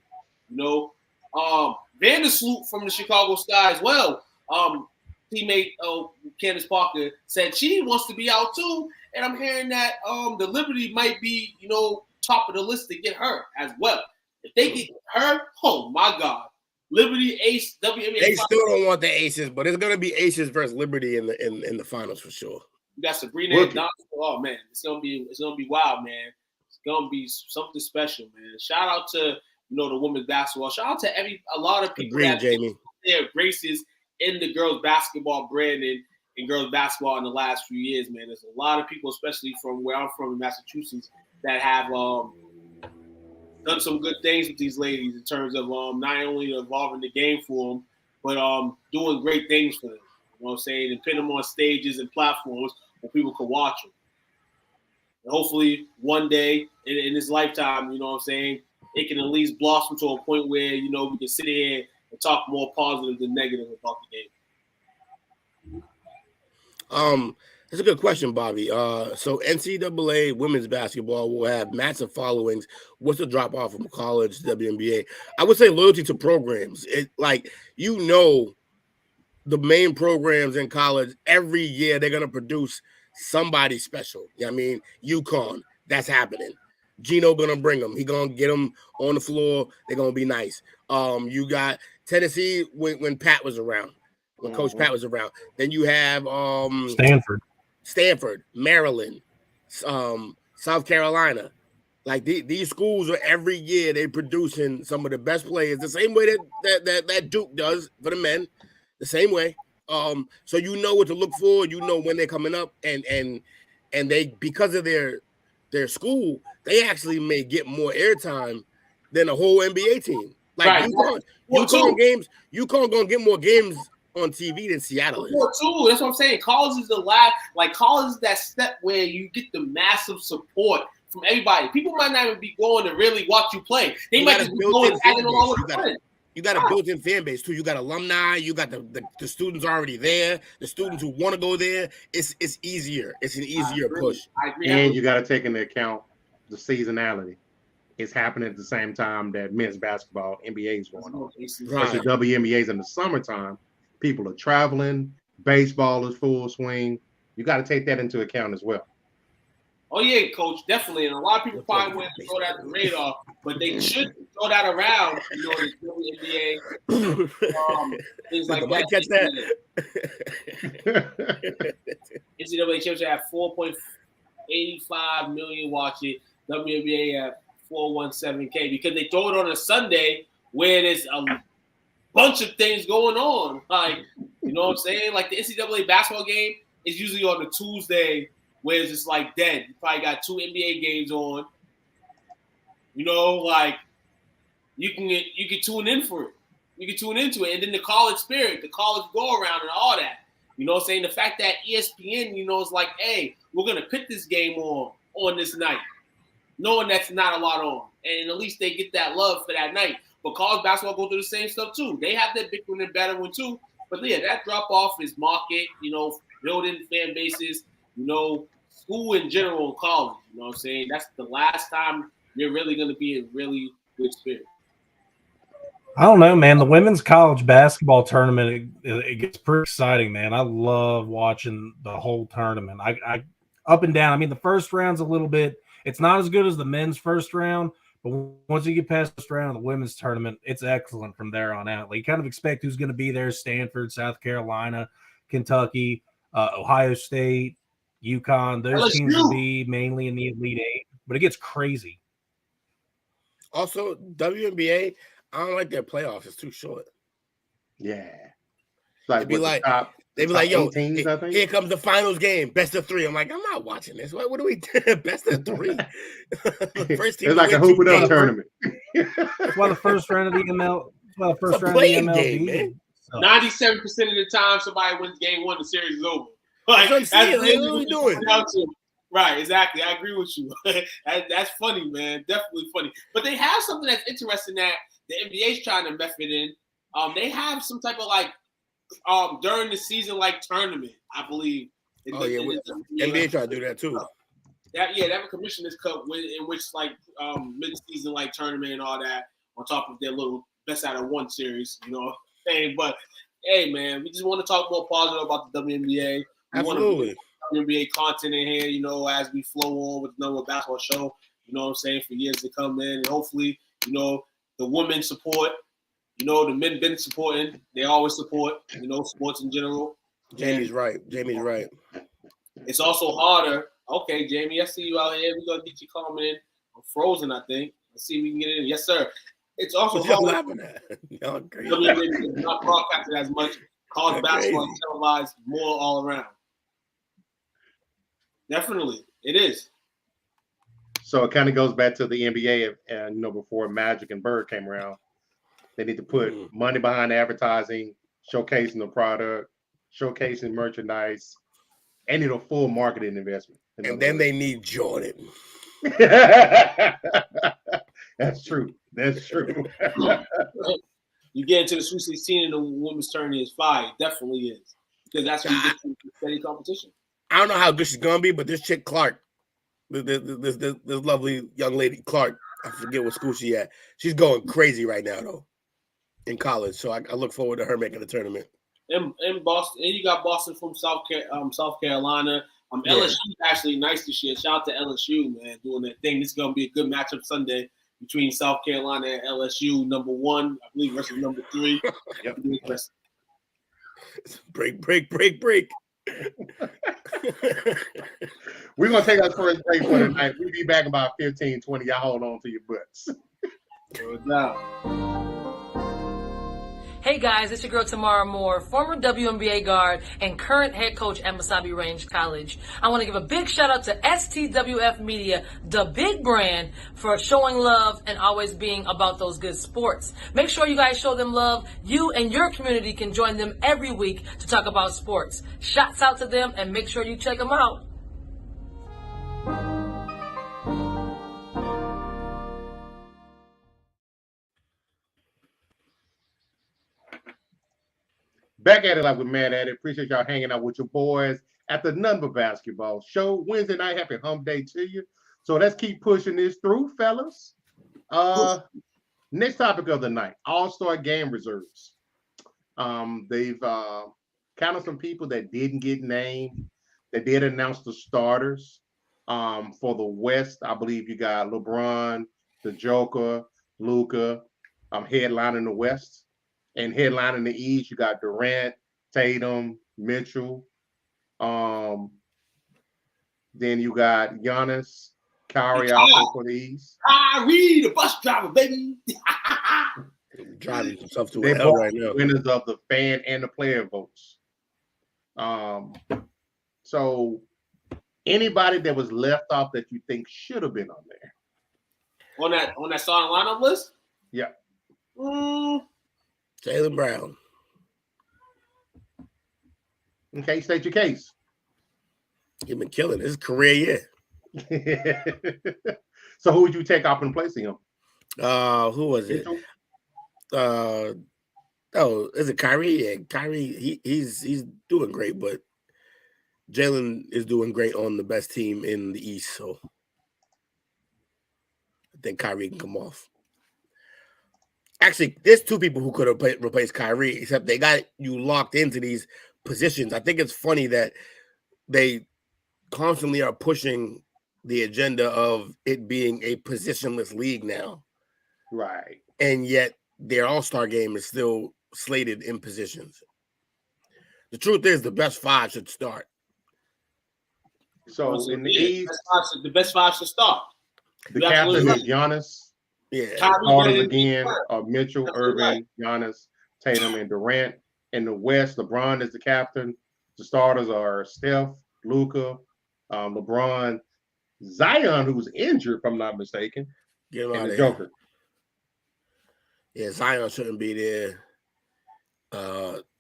Vandersloot from the Chicago Sky as well. Teammate Candace Parker said she wants to be out too. And I'm hearing that the Liberty might be, top of the list to get her as well. If they get her, oh my God, Liberty Ace WNBA. They still don't want the Aces, but it's gonna be Aces versus Liberty in the finals for sure. You got Sabrina and Don. Oh man, it's gonna be wild, man. It's gonna be something special, man. Shout out to the women's basketball. Shout out to a lot of people that Jamie. Their graces in the girls basketball brand and girls basketball in the last few years, man. There's a lot of people, especially from where I'm from in Massachusetts, that have done some good things with these ladies in terms of not only evolving the game for them, but doing great things for them. You know what I'm saying? And putting them on stages and platforms where people can watch them. And hopefully one day in this lifetime, you know what I'm saying, it can at least blossom to a point where, we can sit here and talk more positive than negative about the game. That's a good question, Bobby. So NCAA women's basketball will have massive followings. What's the drop off from college to WNBA? I would say loyalty to programs. The main programs in college, every year they're going to produce somebody special. You know what I mean? UConn, that's happening. Gino going to bring them. He going to get them on the floor. They're going to be nice. You got Tennessee when Pat was around, when Coach Pat was around. Then you have Stanford, Maryland, South Carolina. Like these schools are every year they producing some of the best players, the same way that Duke does for the men, the same way. So you know what to look for, you know when they're coming up, and they, because of their school, they actually may get more airtime than a whole NBA team. Like Right. UConn gonna get more games on TV than Seattle is. Too. That's what I'm saying. College is the last, like college is that step where you get the massive support from everybody. People might not even be going to really watch you play. They might just be going tagging along with friends. You got a built-in fan base too. You got alumni. You got the students already there. The students who want to go there. It's easier. It's an easier push. I agree. And you got to take into account the seasonality. It's happening at the same time that men's basketball, NBA is going on. Especially WNBA's in the summertime. People are traveling. Baseball is full swing. You got to take that into account as well. Oh yeah, coach, definitely. And a lot of people probably wouldn't throw that to the radar, but they should throw that around, you know, the WNBA, things like that. Catch that. NCAA championship had 4.85 million watch it. WNBA at 417K because they throw it on a Sunday where there's a bunch of things going on. Like, you know what I'm saying? Like the NCAA basketball game is usually on a Tuesday where it's just like dead. You probably got 2 NBA games on. You know, like you can tune in for it. You can tune into it. And then the college spirit, the college go around and all that. You know what I'm saying? The fact that ESPN, you know, is like, hey, we're gonna put this game on this night. Knowing that's not a lot on. And at least they get that love for that night. But college basketball go through the same stuff too. They have their big one and better one too. But yeah, that drop off is market, you know, building fan bases, you know, school in general in college. You know what I'm saying? That's the last time you're really going to be in really good spirit. I don't know, man. The women's college basketball tournament, it gets pretty exciting, man. I love watching the whole tournament. I up and down. I mean, the first round's a little bit, it's not as good as the men's first round, but once you get past the first round of the women's tournament, it's excellent from there on out. Like, you kind of expect who's going to be there: Stanford, South Carolina, Kentucky, Ohio State, UConn. Those teams will be mainly in the Elite Eight, but it gets crazy. Also, WNBA, I don't like their playoffs. It's too short. Yeah. Like, they'd be like, yo, here comes the finals game, best of 3. I'm like, I'm not watching this. What do we do? Best of 3? First team it's like a hoop it up tournament. That's why the first round of the ML, well, first round of the MLB game, 97% of the time somebody wins game 1, the series is over. Like, that's what we doing. Right, exactly. I agree with you. That's funny, man. Definitely funny. But they have something that's interesting that the NBA's trying to method in. They have some type of like during the season like tournament, I believe. NBA try to do that too. They have a Commissioner's Cup in which like mid-season like tournament and all that on top of their little best out of 1 series, you know. Hey, but hey, man, we just want to talk more positive about the WNBA. Absolutely. WNBA content in here, you know, as we flow on with the Number Basketball Show, you know what I'm saying, for years to come in. And hopefully, you know, the women support, you know, the men been supporting. They always support, you know, sports in general. Jamie's right. It's also harder. Okay, Jamie, I see you out here. We're going to get you coming in. I'm frozen, I think. Let's see if we can get it in. Yes, sir. It's also harder. WNBA is not broadcasted as much. College basketball is televised more all around. Definitely, it is. So it kind of goes back to the NBA, and you know, before Magic and Bird came around, they need to put money behind advertising, showcasing the product, showcasing merchandise, and a full marketing investment. And then they need Jordan. That's true. You get into the Sweet 16 and the women's tournament is fire. It definitely is. Because that's when you get to steady competition. I don't know how good she's gonna be, but this chick Clark, this lovely young lady Clark, I forget what school she at. She's going crazy right now though, in college. So I look forward to her making the tournament. In Boston, and you got Boston from South Carolina. LSU actually nice this year. Shout out to LSU, man, doing that thing. This is gonna be a good matchup Sunday between South Carolina and LSU, number 1, I believe, versus number 3. Yep. Break. We're going to take our first break for tonight. We'll be back in about 15, 20. Y'all hold on to your butts. No doubt. Hey guys, it's your girl Tamara Moore, former WNBA guard and current head coach at Masabi Range College. I want to give a big shout out to STWF Media, the big brand, for showing love and always being about those good sports. Make sure you guys show them love. You and your community can join them every week to talk about sports. Shouts out to them and make sure you check them out. Back at it like we're mad at it. Appreciate y'all hanging out with your boys at the Number Basketball Show. Wednesday night, happy hump day to you. So let's keep pushing this through, fellas. Next topic of the night, All-Star game reserves. They've counted some people that didn't get named. They did announce the starters. For the West, I believe you got LeBron, the Joker, Luka, headlining the West. And headlining the East, you got Durant, Tatum, Mitchell. Then you got Giannis, Kyrie out there for the East. Kyrie, the bus driver, baby. Driving himself to They hell both right now. winners of the fan and the player votes. So anybody that was left off that you think should have been on there? On that starting lineup list? Yeah. Jaylen Brown. Okay, state your case. He's been killing his career year. So who would you take off in place of him? Who was it? Is it Kyrie? Yeah, Kyrie. He's doing great, but Jaylen is doing great on the best team in the East. So I think Kyrie can come off. Actually, there's two people who could have replaced Kyrie, except they got you locked into these positions. I think it's funny that they constantly are pushing the agenda of it being a positionless league now. Right. And yet their all-star game is still slated in positions. The truth is the best five should start. So in the East, the best five should start. The captain is Giannis. Yeah. Starters again are Mitchell, Irving, Giannis, Tatum, and Durant. In the West, LeBron is the captain. The starters are Steph, Luka, LeBron, Zion, who's injured, if I'm not mistaken, Get him out and the of Joker. Here. Yeah, Zion shouldn't be there.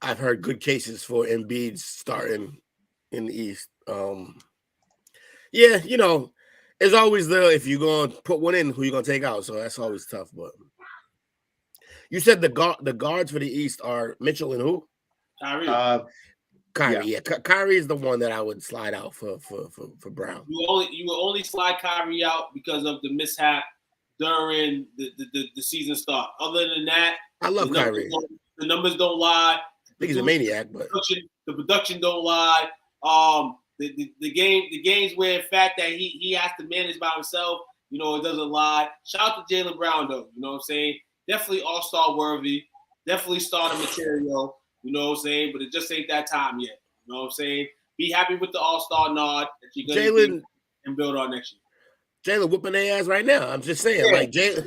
I've heard good cases for Embiid starting in the East. Yeah, you know, it's always if you're going to put one in, who you're going to take out. So that's always tough. But you said the guards for the East are Mitchell and who? Kyrie. Kyrie, yeah. Kyrie is the one that I would slide out for Brown. You will only slide Kyrie out because of the mishap during the season start. Other than that, I love Kyrie. The numbers don't lie. I think he's a maniac, but the production don't lie. The games where in fact that he has to manage by himself, you know, it doesn't lie. Shout out to Jaylen Brown though, you know what I'm saying? Definitely all-star worthy, definitely starter material, you know what I'm saying? But it just ain't that time yet. You know what I'm saying? Be happy with the all-star nod that you're gonna Jaylen and build on next year. Jaylen whooping their ass right now. I'm just saying, like Jaylen.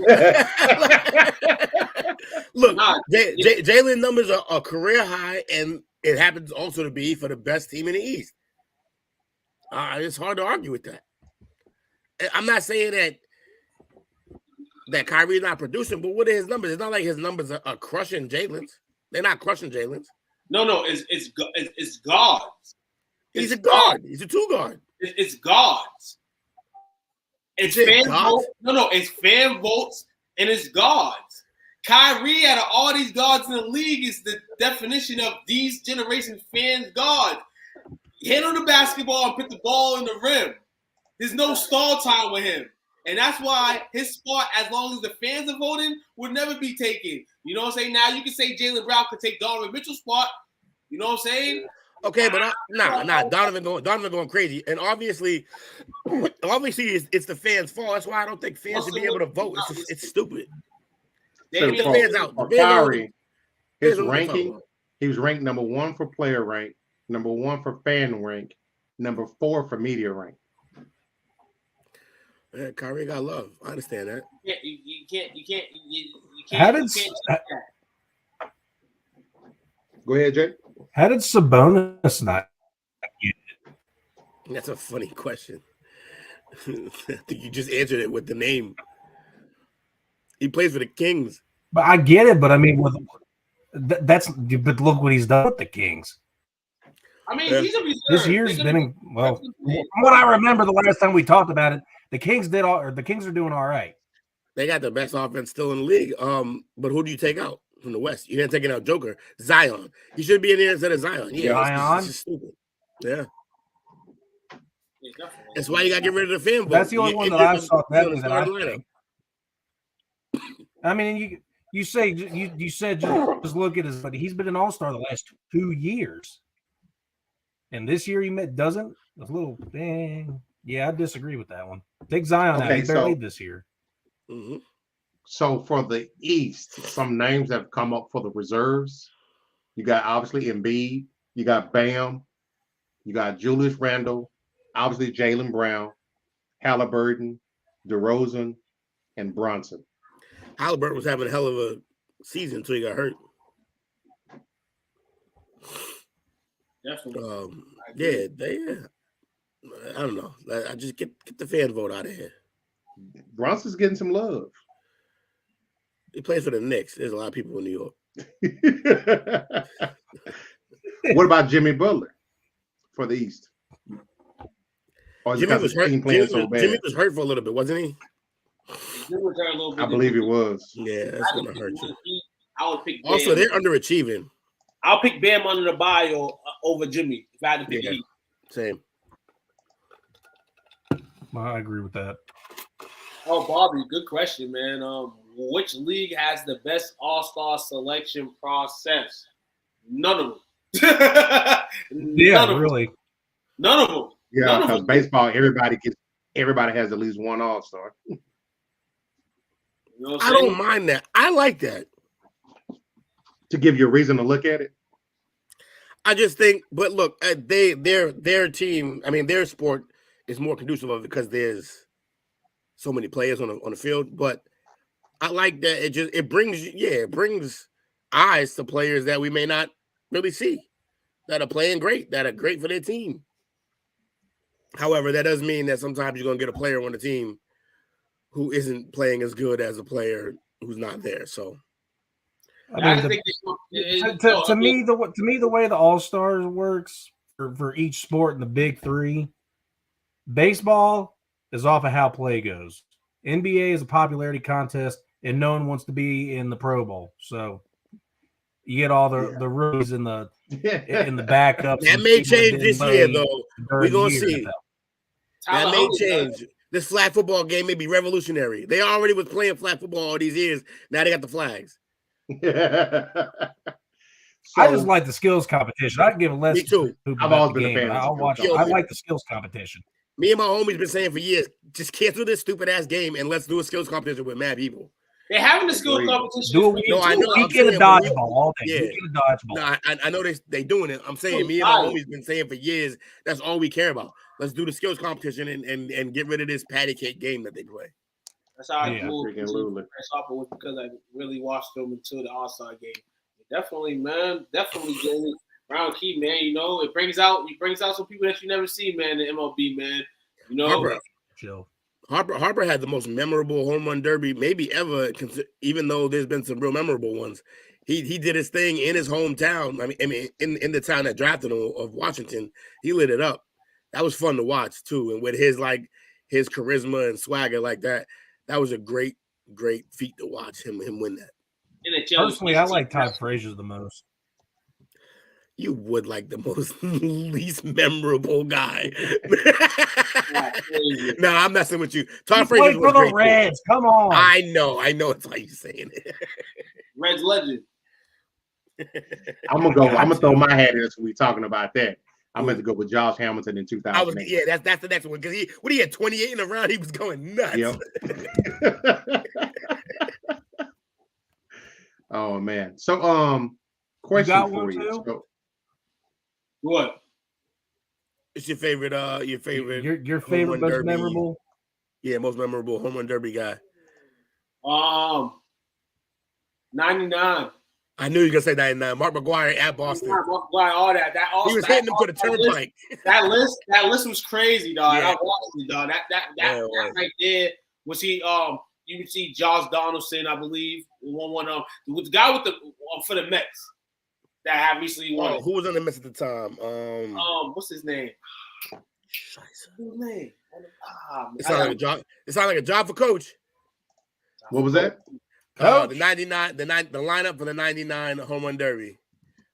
Look, Jaylen numbers are a career high, and it happens also to be for the best team in the East. It's hard to argue with that. I'm not saying that Kyrie's not producing, but what are his numbers? It's not like his numbers are crushing Jaylen's. They're not crushing Jaylen's. No, it's guards. He's a guard. He's a two guard. It's guards. It's fan votes. No, it's fan votes and it's guards. Kyrie, out of all these guards in the league, is the definition of these generation fans guards. Handle the basketball and put the ball in the rim. There's no stall time with him. And that's why his spot, as long as the fans are voting, would never be taken. You know what I'm saying? Now you can say Jaylen Brown could take Donovan Mitchell's spot. You know what I'm saying? Okay, but Donovan going crazy. And obviously it's the fans' fault. That's why I don't think fans should be able to vote. It's stupid. So the fans out. For Kyrie, his ranking, he was ranked number 1 for player rank, number 1 for fan rank, number 4 for media rank. Yeah, Kyrie got love. I understand that. You can't. How did Go ahead, Jay. How did Sabonis not get it? That's a funny question. I think you just answered it with the name. He plays for the Kings. But I get it. But I mean, but look what he's done with the Kings. I mean, he's a reserve. This year's been from what I remember the last time we talked about it, the Kings are doing all right. They got the best offense still in the league. But who do you take out from the West? You didn't take out Joker. Zion. He should be in there instead of Zion. Yeah, Zion. It's just stupid. Yeah. That's why you got to get rid of the fan vote. That's the only one that I saw. I mean, you said just look at his, but he's been an all-star the last 2 years. And this year he doesn't. A little thing. Yeah, I disagree with that one. Take Zion out. He barely this year. Mm-hmm. So for the East, some names have come up for the reserves. You got obviously Embiid. You got Bam. You got Julius Randle. Obviously Jaylen Brown, Halliburton, DeRozan, and Brunson. Halliburton was having a hell of a season until he got hurt. Definitely. I don't know. I just get the fan vote out of here. Brunson's getting some love. He plays for the Knicks. There's a lot of people in New York. What about Jimmy Butler for the East? Jimmy was hurt. Jimmy was hurt for a little bit, wasn't he? I believe it was. Yeah, that's gonna hurt you. I would pick Bam. Also, they're underachieving. I'll pick Bam under the bio over Jimmy if I had to pick him. Same. I agree with that. Oh, Bobby, good question, man. Which league has the best all-star selection process? None of them. Yeah, really. None of them. Yeah, because baseball, everybody has at least one all-star. You know I don't mind that. I like that. To give you a reason to look at it. I just think, but look, their team, I mean, their sport is more conducive of it because there's so many players on the field. But I like that it brings eyes to players that we may not really see, that are playing great, that are great for their team. However, that does mean that sometimes you're gonna get a player on the team who isn't playing as good as a player who's not there. So I mean, to me, the way the All-Stars works for each sport in the big three, baseball is off of how play goes. NBA is a popularity contest, and no one wants to be in the Pro Bowl. So you get all the rookies in the backups. That may change this year, though. We're gonna see. That may change. This flag football game may be revolutionary. They already was playing flag football all these years. Now they got the flags. I just like the skills competition. I can give a less. Me too. I've always been a fan. I'll watch it. I like the skills competition. Me and my homies been saying for years, just cancel this stupid ass game and let's do a skills competition with mad people. They're having the skills competition. No, I know. We get a dodgeball all day. Yeah. We get a dodgeball. No, I know they doing it. I'm saying me and my homies been saying for years that's all we care about. Let's do the skills competition and get rid of this patty cake game that they play. That's how I moved was because I really watched them until the All-Star game. Definitely, man. Definitely, Jamie Brown Key, man. You know, he brings out some people that you never see, man. The MLB, man. You know, Harper had the most memorable home run derby maybe ever. Even though there's been some real memorable ones, he did his thing in his hometown. I mean, in the town that drafted him of Washington, he lit it up. That was fun to watch too, and with his charisma and swagger like that. That was a great feat to watch him win that. Personally, I like Todd Frazier the most. You would like the most least memorable guy. No, I'm messing with you. Todd Frazier was for the Reds. Come on. I know. It's how you saying it. Reds legend. I'm gonna throw my hat in. So we talking about that. I'm going to go with Josh Hamilton in 2008. That's the next one because he had 28 in a round, he was going nuts. Yep. Oh man. So question for you. So, what? It's your favorite. Your favorite. Your favorite most derby. memorable. Yeah, most memorable home run derby guy. 99. I knew you were gonna say 99. Mark McGwire at Boston. Mark McGwire, all that. He was hitting them to the turnpike. That list was crazy, dog. Yeah. I watched it, dog. That right there was he. You can see Josh Donaldson, I believe, won the guy with the for the Mets that had recently won. Oh, who was on the Mets at the time? What's his name? What's his name? It sounded like a job. It sounded like a job for coach. What was that? The 99, the lineup for the 99 home run derby.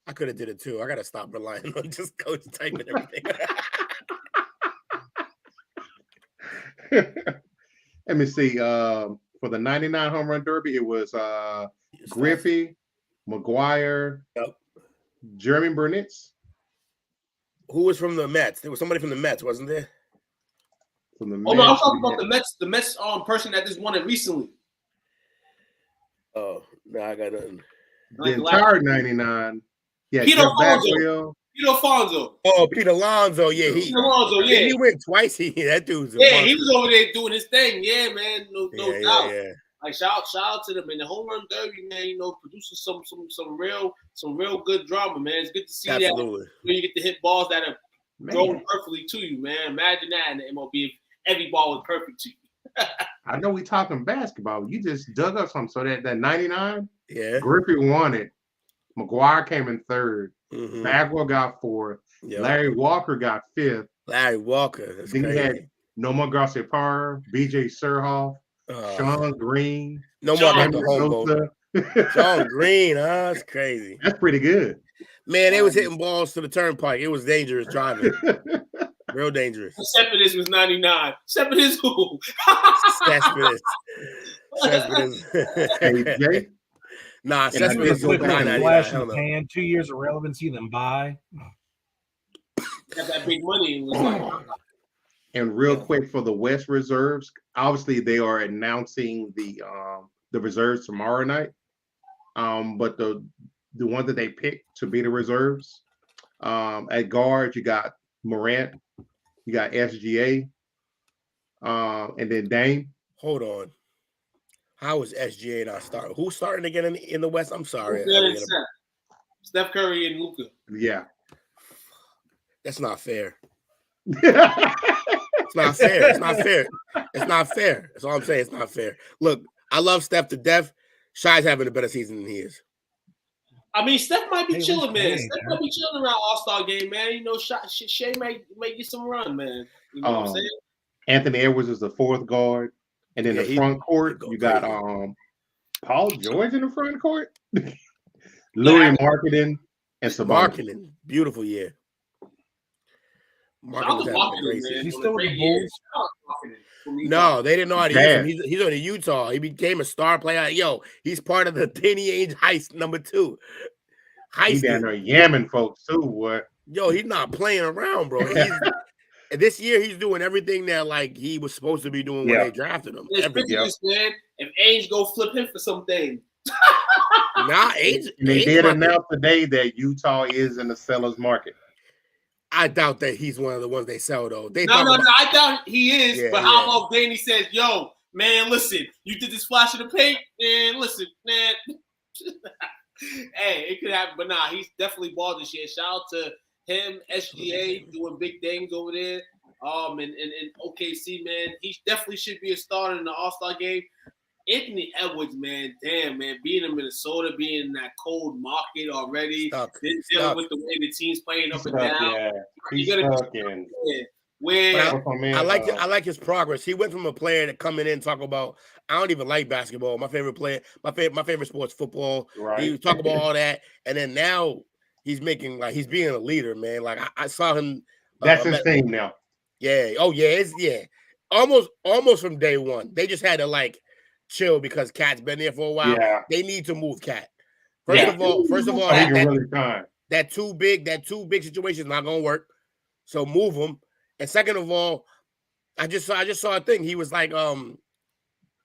I could have did it too. I gotta stop relying on just coach typing everything. Let me see. For the 99 home run derby, it was Griffey, McGwire, Jeremy Burnitz. Who was from the Mets? There was somebody from the Mets, wasn't there? From the no, I'm talking about the Mets person that just won it recently. Oh, no, I got nothing. The entire 99. Yeah, Pete Alonso. Oh, Pete Alonso. Yeah, Pete Alonso, yeah. He went twice. That dude's he was over there doing his thing. Yeah, man. No doubt. Yeah. Like shout out to them, man. The home run derby, man. Producing some real good drama, man. It's good to see that when you get to hit balls that are thrown perfectly to you, man. Imagine that in the MLB if every ball was perfect to you. I know we talking basketball. You just dug up something. So that 99, Griffey won it. McGwire came in third. Bagwell got fourth. Yep. Larry Walker got fifth. Larry Walker. Then you had Nomar Garciaparra, BJ Surhoff, Sean Green. No more than the home Sean Green, that's crazy. That's pretty good. Man, they was hitting balls to the turnpike. It was dangerous driving. Real dangerous. Cespedes was 99. Cespedes who? Cespedes. Hey, nah, Cespedes was 99. 2 years of relevancy, then buy. Got that big money. And real quick for the West reserves, obviously they are announcing the reserves tomorrow night. But the one that they picked to be the reserves, at guard you got Morant, you got SGA, and then Dame. Hold on. How is SGA not starting? Who's starting again in the West? I'm sorry. Steph Curry and Luka. Yeah. That's not fair. It's not fair. It's not fair. It's not fair. That's all I'm saying. It's not fair. Look, I love Steph to death. Shy's having a better season than he is. I mean, Steph might be chilling, man. Steph might be chilling around All-Star game, man. You know, Shea may get some run, man. You know what I'm saying? Anthony Edwards is the fourth guard. And then the front court, you got Paul George in the front court. Louis Marketing and Sabonis. Marketing. Beautiful year. He's still with the Bulls. No, they didn't know how to use him. He's on the Utah. He became a star player. Yo, he's part of the Danny Ainge heist #2. He's down there yamming folks too. What? Yo, he's not playing around, bro. This year he's doing everything that like he was supposed to be doing when they drafted him. Man, if Ainge go flip him for something. Ainge. They did announce today that Utah is in the seller's market. I doubt that he's one of the ones they sell though. No, I doubt he is. Yeah, but how about Danny says, "Yo, man, listen, you did this flash of the paint, and listen, man." Hey, it could happen, but nah, he's definitely balled this year. Shout out to him, SGA, doing big things over there. And OKC, man, he definitely should be a starter in the All-Star game. Anthony Edwards, man, damn, man, being in Minnesota, being in that cold market already, then dealing with the way the team's playing up and down. Yeah, he's stuck in. I like his progress. He went from a player to coming in and talk about. I don't even like basketball. My favorite player, my favorite sport's football. Right. He was talking about all that, and then now he's making like he's being a leader, man. Like I saw him. That's his thing now. Yeah. Oh yeah. Almost from day one. They just had to like chill because Cat's been there for a while. Yeah. They need to move Cat. First of all, that too big situation is not gonna work. So move him. And second of all, I just saw a thing. He was like,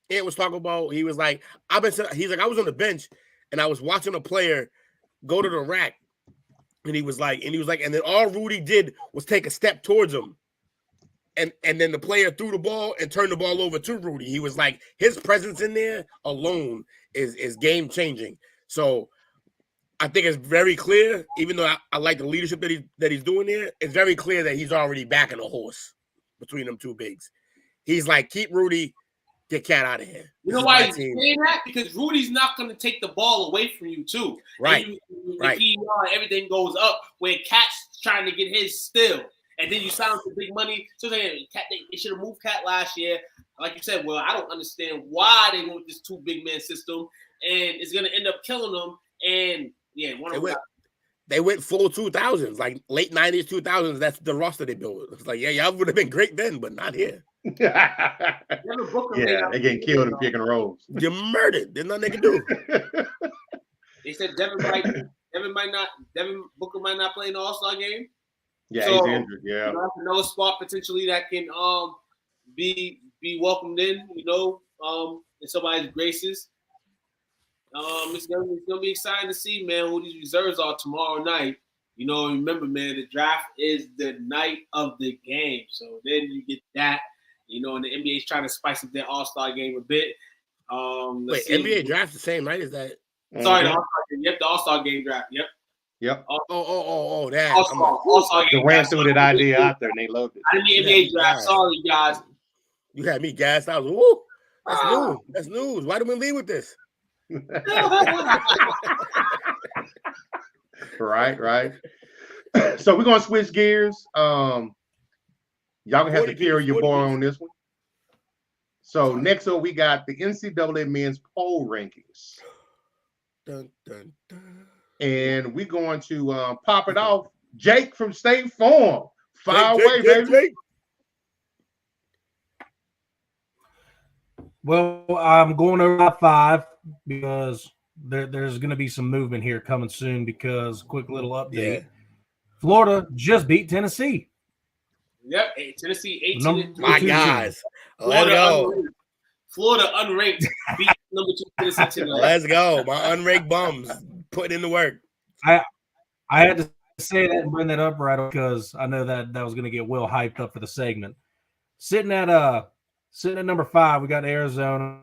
it was talking about. He was like, I was on the bench and I was watching a player go to the rack And he was like, and then all Rudy did was take a step towards him. And then the player threw the ball and turned the ball over to Rudy. He was like, his presence in there alone is game changing. So I think it's very clear, even though I like the leadership that he's doing there, it's very clear that he's already backing a horse between them two bigs. He's like, keep Rudy, get Cat out of here. You know why he's saying that? Because Rudy's not going to take the ball away from you, too. Right. If everything goes up, where Cat's trying to get his still, and then you sign him for big money. So they should have moved Cat last year. Like you said, well, I don't understand why they went with this 2 big man system, and it's going to end up killing them. And yeah, they went full 2000s, like late 90s, 2000s. That's the roster they built. It's like, yeah, y'all would have been great then, but not here. Yeah, they getting killed in pick and rolls. You're murdered. There's nothing they can do. They said Devin Booker might not play in the All-Star game. Yeah, so, he's injured. Yeah, another spot potentially that can be welcomed in, in somebody's graces. It's gonna be exciting to see, man, who these reserves are tomorrow night. Remember, man, the draft is the night of the game. So then you get that, and the NBA is trying to spice up their All-Star game a bit. Wait, NBA draft the same night? Is that? Sorry, the All-Star game. Yep, the All-Star game draft. Yep. Yep. That. All-Star game. Ran through that idea out there, and they loved it. I didn't NBA draft. Sorry, guys. You had me gassed. I was, woo, that's news. That's news. Why do we leave with this? Right. So we're gonna switch gears. Y'all gonna have to carry your boy on this one. So next up, we got the NCAA men's poll rankings. Dun, dun, dun. And we're going to pop it off. Jake from State Farm. Fire away, baby. Jake. Well, I'm going over top 5 because there's going to be some movement here coming soon. Because quick little update: Florida just beat Tennessee. Yep, Tennessee 18. My guys, let's go. Florida unranked beat number 2 Tennessee tonight. Let's go, my unranked bums putting in the work. I had to say that and bring that up right because I know that was going to get Will hyped up for the segment. Sitting at number 5, we got Arizona.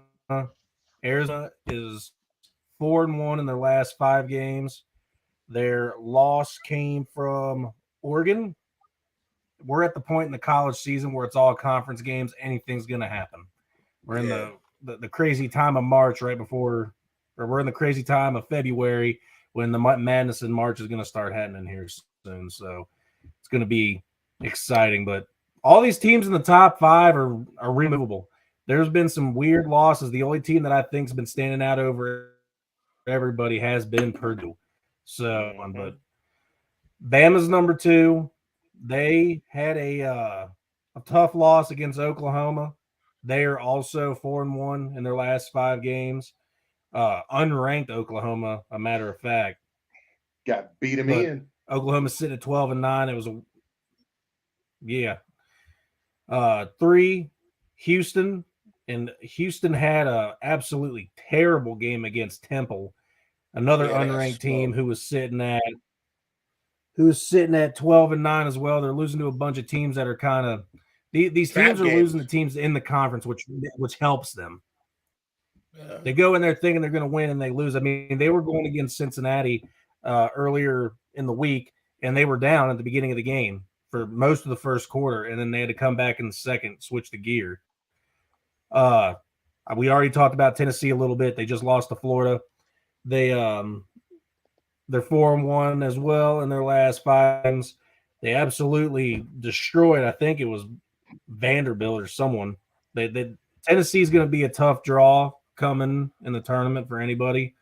Arizona is 4-1 in their last 5 games. Their loss came from Oregon. We're at the point in the college season where it's all conference games. Anything's going to happen. We're in the crazy time of March right before, or we're in the crazy time of February when the madness in March is going to start happening here soon. So it's going to be exciting. But all these teams in the top 5 are removable. There's been some weird losses. The only team that I think has been standing out over everybody has been Purdue. So, but Bama's number 2. They had a tough loss against Oklahoma. They are also 4-1 in their last 5 games. Unranked Oklahoma, a matter of fact. Got beat them in. Oklahoma's sitting at 12-9. It was 3, Houston. And Houston had a absolutely terrible game against Temple, another unranked team who was sitting at 12-9 as well. They're losing to a bunch of teams that are kind of these teams are losing to teams in the conference, which helps them. Yeah. They go in there thinking they're going to win and they lose. I mean, they were going against Cincinnati earlier in the week, and they were down at the beginning of the game for most of the first quarter, and then they had to come back in the second, switch the gear. We already talked about Tennessee a little bit. They just lost to Florida. They're 4-1 as well in their last 5 games. They absolutely destroyed. I think it was Vanderbilt or someone. Tennessee's going to be a tough draw coming in the tournament for anybody.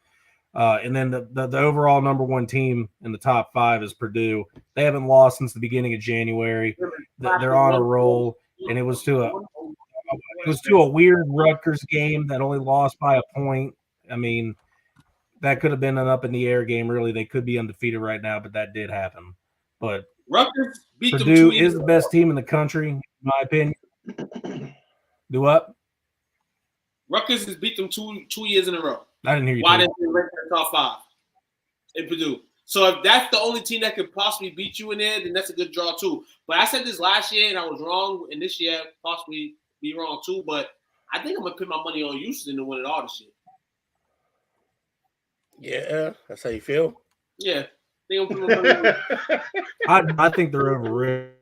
And then the overall number 1 team in the top 5 is Purdue. They haven't lost since the beginning of January. They're on a roll, and it was to a weird Rutgers game that only lost by a point. I mean, that could have been an up in the air game. Really, they could be undefeated right now, but that did happen. But Rutgers beat Purdue is the best team in the country, in my opinion. Do what? Rutgers has beat them two years in a row. I didn't hear you. Why didn't they rank in the top 5 in Purdue? So if that's the only team that could possibly beat you in there, then that's a good draw too. But I said this last year and I was wrong, and this year possibly be wrong too. But I think I'm gonna put my money on Houston to win it all this year. Yeah, that's how you feel. Yeah, I think they're overrated.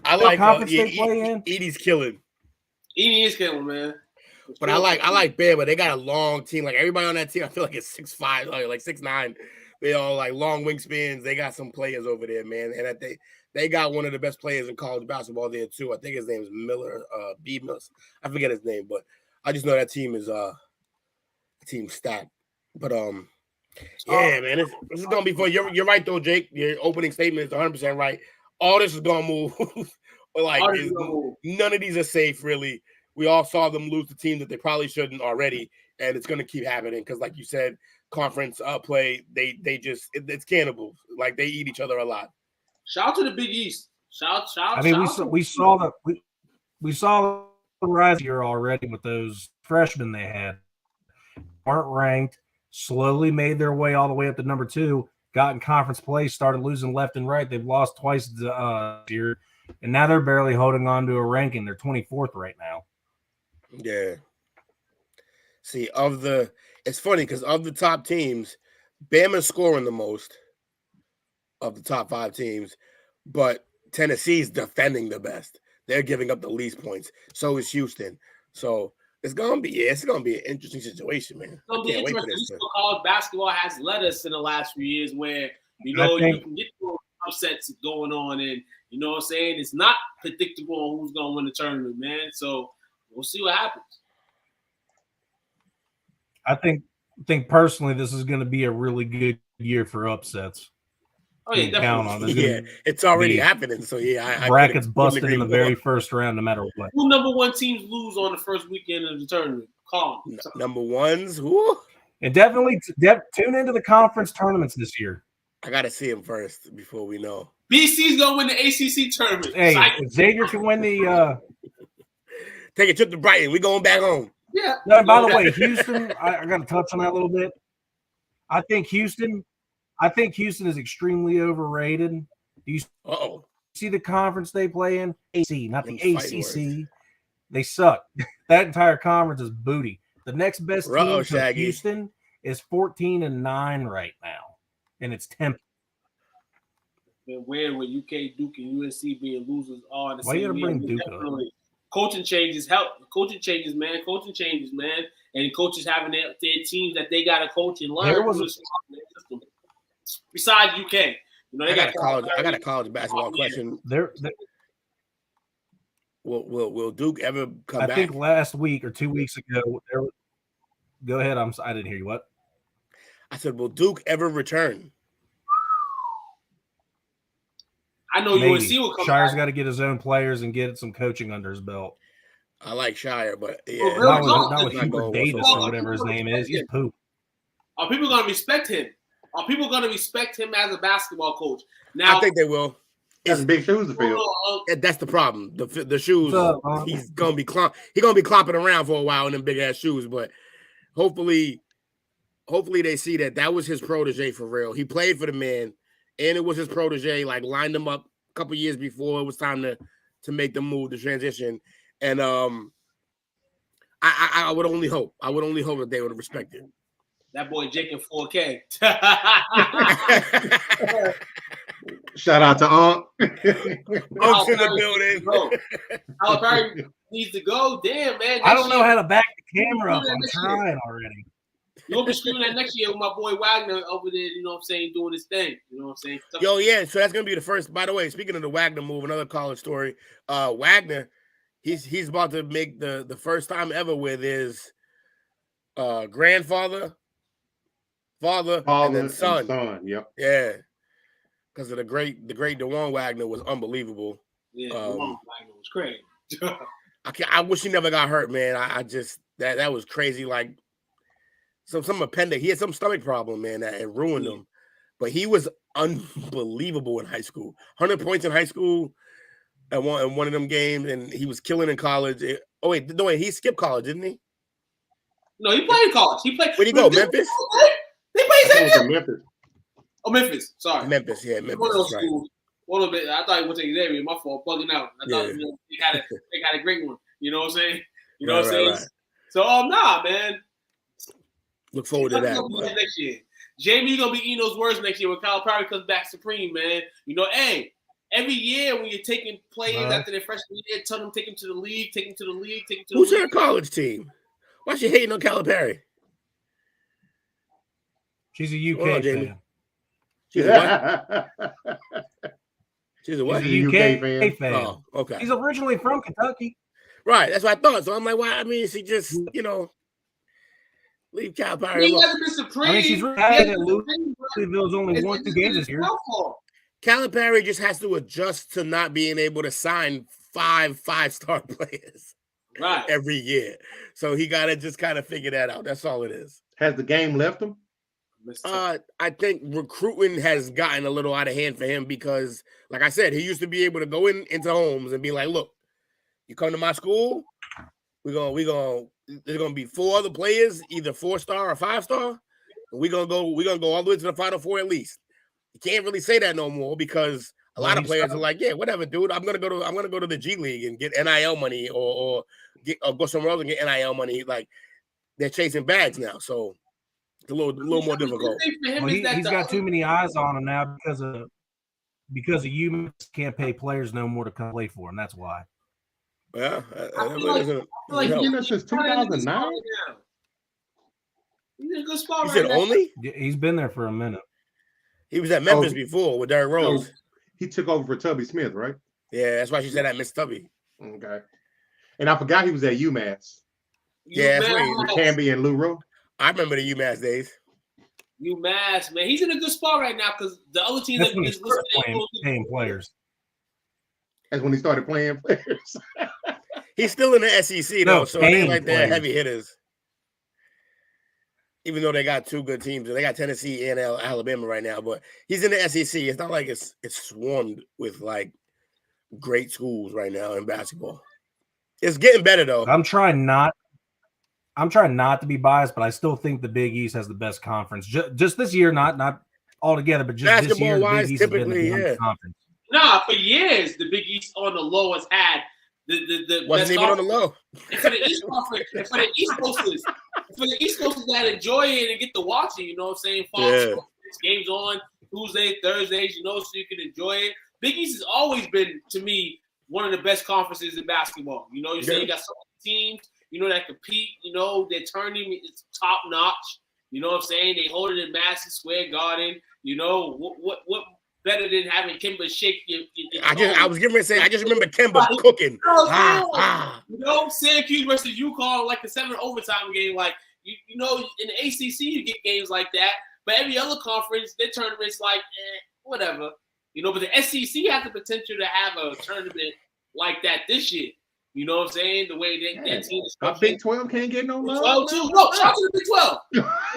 I like conference they play in. Edie's killing. Edie is killing, man. But I like Bear, but they got a long team. Like everybody on that team, I feel like it's 6'5", like 6'9". They all like long wingspans. They got some players over there, man. And they got one of the best players in college basketball there too. I think his name is Miller, B. Mills. I forget his name, but I just know that team is team stacked. But yeah, man, this is gonna be fun. You're right though, Jake. Your opening statement is 100% right. All this is gonna move. Like none of these are safe, really. We all saw them lose to teams that they probably shouldn't already, and it's gonna keep happening because, like you said, conference play, it's cannibals. Like they eat each other a lot. Shout out to the Big East. Shout. I mean, we saw the rise here already with those freshmen they had. Weren't ranked, slowly made their way all the way up to number 2, got in conference play, started losing left and right. They've lost twice this year, and now they're barely holding on to a ranking. They're 24th right now. Yeah. See, it's funny because of the top teams, Bama's scoring the most of the top 5 teams, but Tennessee's defending the best. They're giving up the least points. So is Houston. So it's gonna be an interesting situation, man. It's gonna be interesting. College basketball has led us in the last few years where you can get upsets going on, and you know what I'm saying. It's not predictable on who's gonna win the tournament, man. So we'll see what happens. I think personally, this is going to be a really good year for upsets. Oh yeah, definitely. Yeah, it's already happening. So yeah, brackets busted in the very first round, no matter what. Who number 1 teams lose on the first weekend of the tournament? Call them. Number 1s, who? And definitely tune into the conference tournaments this year. I got to see them first before we know. BC's gonna win the ACC tournament. Hey, Xavier can win the. Take a trip to Brighton. We going back home. Yeah. No, by the way, Houston. I got to touch on that a little bit. I think Houston is extremely overrated. Do you see the conference they play in? AC, not the ACC. They suck. That entire conference is booty. The next best team to Houston is 14-9 right now, and it's 10th. Been weird with UK, Duke, and USC being losers all in the same year. Why you gotta bring Duke up? Coaching changes help. Coaching changes, man. And coaches having their teams that they got to coach and learn. Besides UK, you know, I got a college basketball question. Will Duke ever come back? I think last week or 2 weeks ago. Go ahead. I didn't hear you. What? I said, will Duke ever return? I know UNC will come Shire's back. got to get his own players and get some coaching under his belt. I like Shire, but not with Hubert Davis or whatever his name is. He's poop. Are people going to respect him? Are people going to respect him as a basketball coach? Now, I think they will. It's big shoes to fill. That's the problem. The shoes. He's gonna be clomping around for a while in them big ass shoes. But hopefully they see that was his protege for real. He played for the man, and it was his protege. Like lined him up a couple years before it was time to make the move, the transition. And I would only hope. I would only hope that they would respect it. That boy Jake in 4K. Shout out to Unc. Unc's in the building. Bro, Calipari needs to go. Damn, man. I don't know how to back the camera up. I'm trying already. You're going to be screwing that next year with my boy Wagner over there, you know what I'm saying, doing his thing. You know what I'm saying? Yo, yeah. So that's going to be the first. By the way, speaking of the Wagner move, another college story. Wagner, he's about to make the first time ever with his grandfather, father, and then son. Yep. Yeah. Because of the great DeJuan Wagner was unbelievable. Yeah, DeJuan Wagner was crazy. I wish he never got hurt, man. I just that was crazy. Like some appendix. He had some stomach problem, man, that it ruined him. But he was unbelievable in high school. 100 points in high school at one of them games, and he was killing in college. He skipped college, didn't he? No, he played in college. He played. Where'd he go? Memphis? They played in Memphis. Oh, Memphis. Sorry. Memphis, yeah, Memphis. One of those Right. schools. One of it. I thought he went to Xavier. My fault. Bugging out. I thought they got a great one. You know what I'm saying? You know what I'm saying? Right. So, nah, man. Look forward to that. Next year. Jamie gonna be eating those words next year when Kyle Perry comes back supreme, man. You know, hey, every year when you're taking players after their freshman year, tell them take them to the league, take them to the league, take them to the Who's league. your college team? Why she hating on Calipari? She's a UK fan. She's a what? She's a what? She's a UK fan. Oh, okay. She's originally from Kentucky. Right, that's what I thought. So I'm like, why? I mean, she just, leave Calipari He alone. hasn't been supreme. I mean, she's really happy that Louisville's only won 2 games this year. Calipari just has to adjust to not being able to sign 5-star players every year. So he got to just kind of figure that out. That's all it is. Has the game left him? I think recruiting has gotten a little out of hand for him because, like I said, he used to be able to go into homes and be like, look, you come to my school, there's gonna be 4 other players, either 4-star or 5-star. And we're gonna go all the way to the Final Four at least. You can't really say that no more because a lot of players are like, yeah, whatever, dude. I'm gonna go to the G League and get NIL money or go somewhere else and get NIL money. Like they're chasing bags now, so it's a little more difficult. Well, he's got too many eyes on him now because of you can't pay players no more to come play for him. That's why. Yeah, I feel like you know, since 2009. He's in a good spot You right said now. only? He's been there for a minute. He was at Memphis before with Derrick Rose. He took over for Tubby Smith, right? Yeah, that's why she said I missed Tubby. Okay. And I forgot he was at UMass. Yeah, that's right. With Camby and Lou Rowe. I remember the UMass days. UMass, man. He's in a good spot right now because the other team That's that when he is started listening. paying players. That's when he started playing players. He's still in the SEC though, No, so they ain't paying like they're players. heavy hitters. Even though they got 2 good teams, they got Tennessee and Alabama right now, but he's in the SEC. It's not like it's swarmed with like great schools right now in basketball. It's getting better though. I'm trying not to be biased, but I still think the Big East has the best conference. Just this year, not altogether, but just this year, the Basketball-wise, Big East has been typically, the best yeah. conference. Nah, for years the Big East on the low has had the Wasn't best even on the conference. low. And for the East Conference, and for the East Coasters that enjoy it and get to watch it, you know what I'm saying? Fox Yeah. games on Tuesday, Thursdays, you know, so you can enjoy it. Big East has always been, to me, one of the best conferences in basketball. You know, you say you got so many teams, you know, that compete, you know, their tournament is top notch. You know what I'm saying? They hold it in Madison Square Garden. You know, what better than having Kemba shake your I was getting ready to say, I just remember Kemba cooking. You know, Syracuse versus UConn, like the 7 overtime game. Like, you know, in the ACC, you get games like that. But every other conference, their tournament's like, whatever. You know, but the SEC has the potential to have a tournament like that this year. You know what I'm saying? The way their team is But Big 12 can't get no love. 12 too. No, shout out to the Big 12.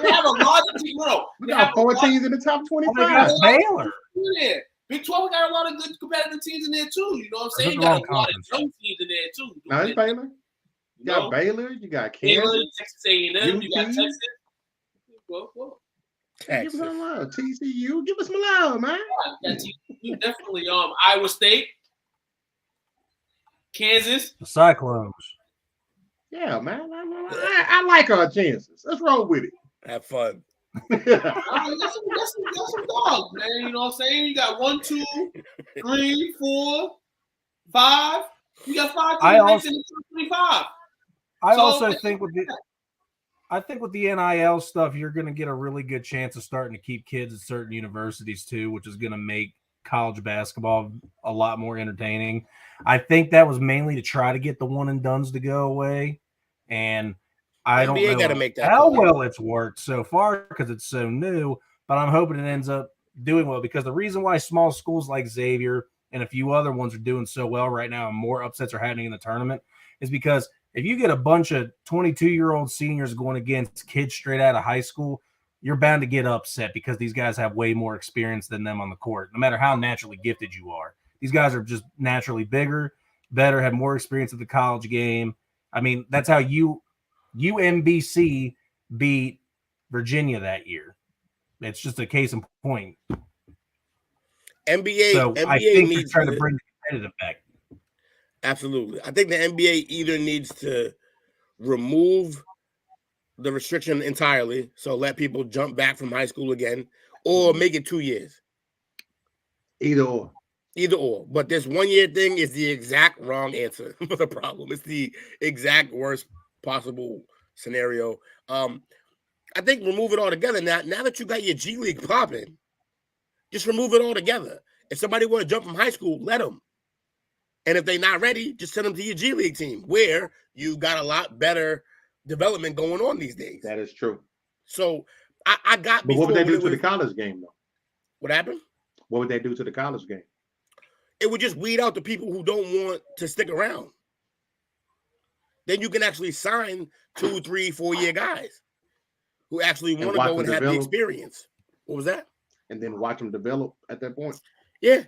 They have a larger team. No, We got 4 teams in the top 25. Baylor. Yeah. Big 12 got a lot of good competitive teams in there too. You know what I'm saying? You That's got the a lot of wrong young teams in there too. Now it's Baylor. You got No. Baylor. You got Baylor, Kansas. Texas A&M, you got UT. Texas. Well, Give us some love. TCU. Give us some love, man. you definitely Iowa State, Kansas. The Cyclones. Yeah, man. I like our chances. Let's roll with it. Have fun. That's some dogs, man. You know what I'm saying? You got 1, 2, 3, 4, 5. You got 5 teams in the top 25. I So- also think with the NIL stuff, you're going to get a really good chance of starting to keep kids at certain universities too, which is going to make college basketball a lot more entertaining. I think that was mainly to try to get the one and dones to go away, and I don't NBA know gotta make that how call. well it's worked so far because it's so new. But I'm hoping it ends up doing well because the reason why small schools like Xavier and a few other ones are doing so well right now and more upsets are happening in the tournament is because if you get a bunch of 22-year-old seniors going against kids straight out of high school, you're bound to get upset because these guys have way more experience than them on the court, no matter how naturally gifted you are. These guys are just naturally bigger, better, have more experience at the college game. I mean, that's how UMBC beat Virginia that year. It's just a case in point. NBA, So NBA I think they're needs trying to bring the competitive back. Absolutely. I think the NBA either needs to remove the restriction entirely, so let people jump back from high school again, or make it 2 years. Either or. Either or. But this 1 year thing is the exact wrong answer for the problem. It's the exact worst possible scenario. I think remove it all together. Now that you got your G League popping, just remove it all together. If somebody want to jump from high school, let them. And if they're not ready, just send them to your G League team, where you got a lot better development going on these days. That is true. So I got. But what would they do to the college game, though? What happened? What would they do to the college game? It would just weed out the people who don't want to stick around. Then you can actually sign 2, 3, 4 year guys who actually want to go and have the experience. What was that? And then watch them develop at that point. Yeah.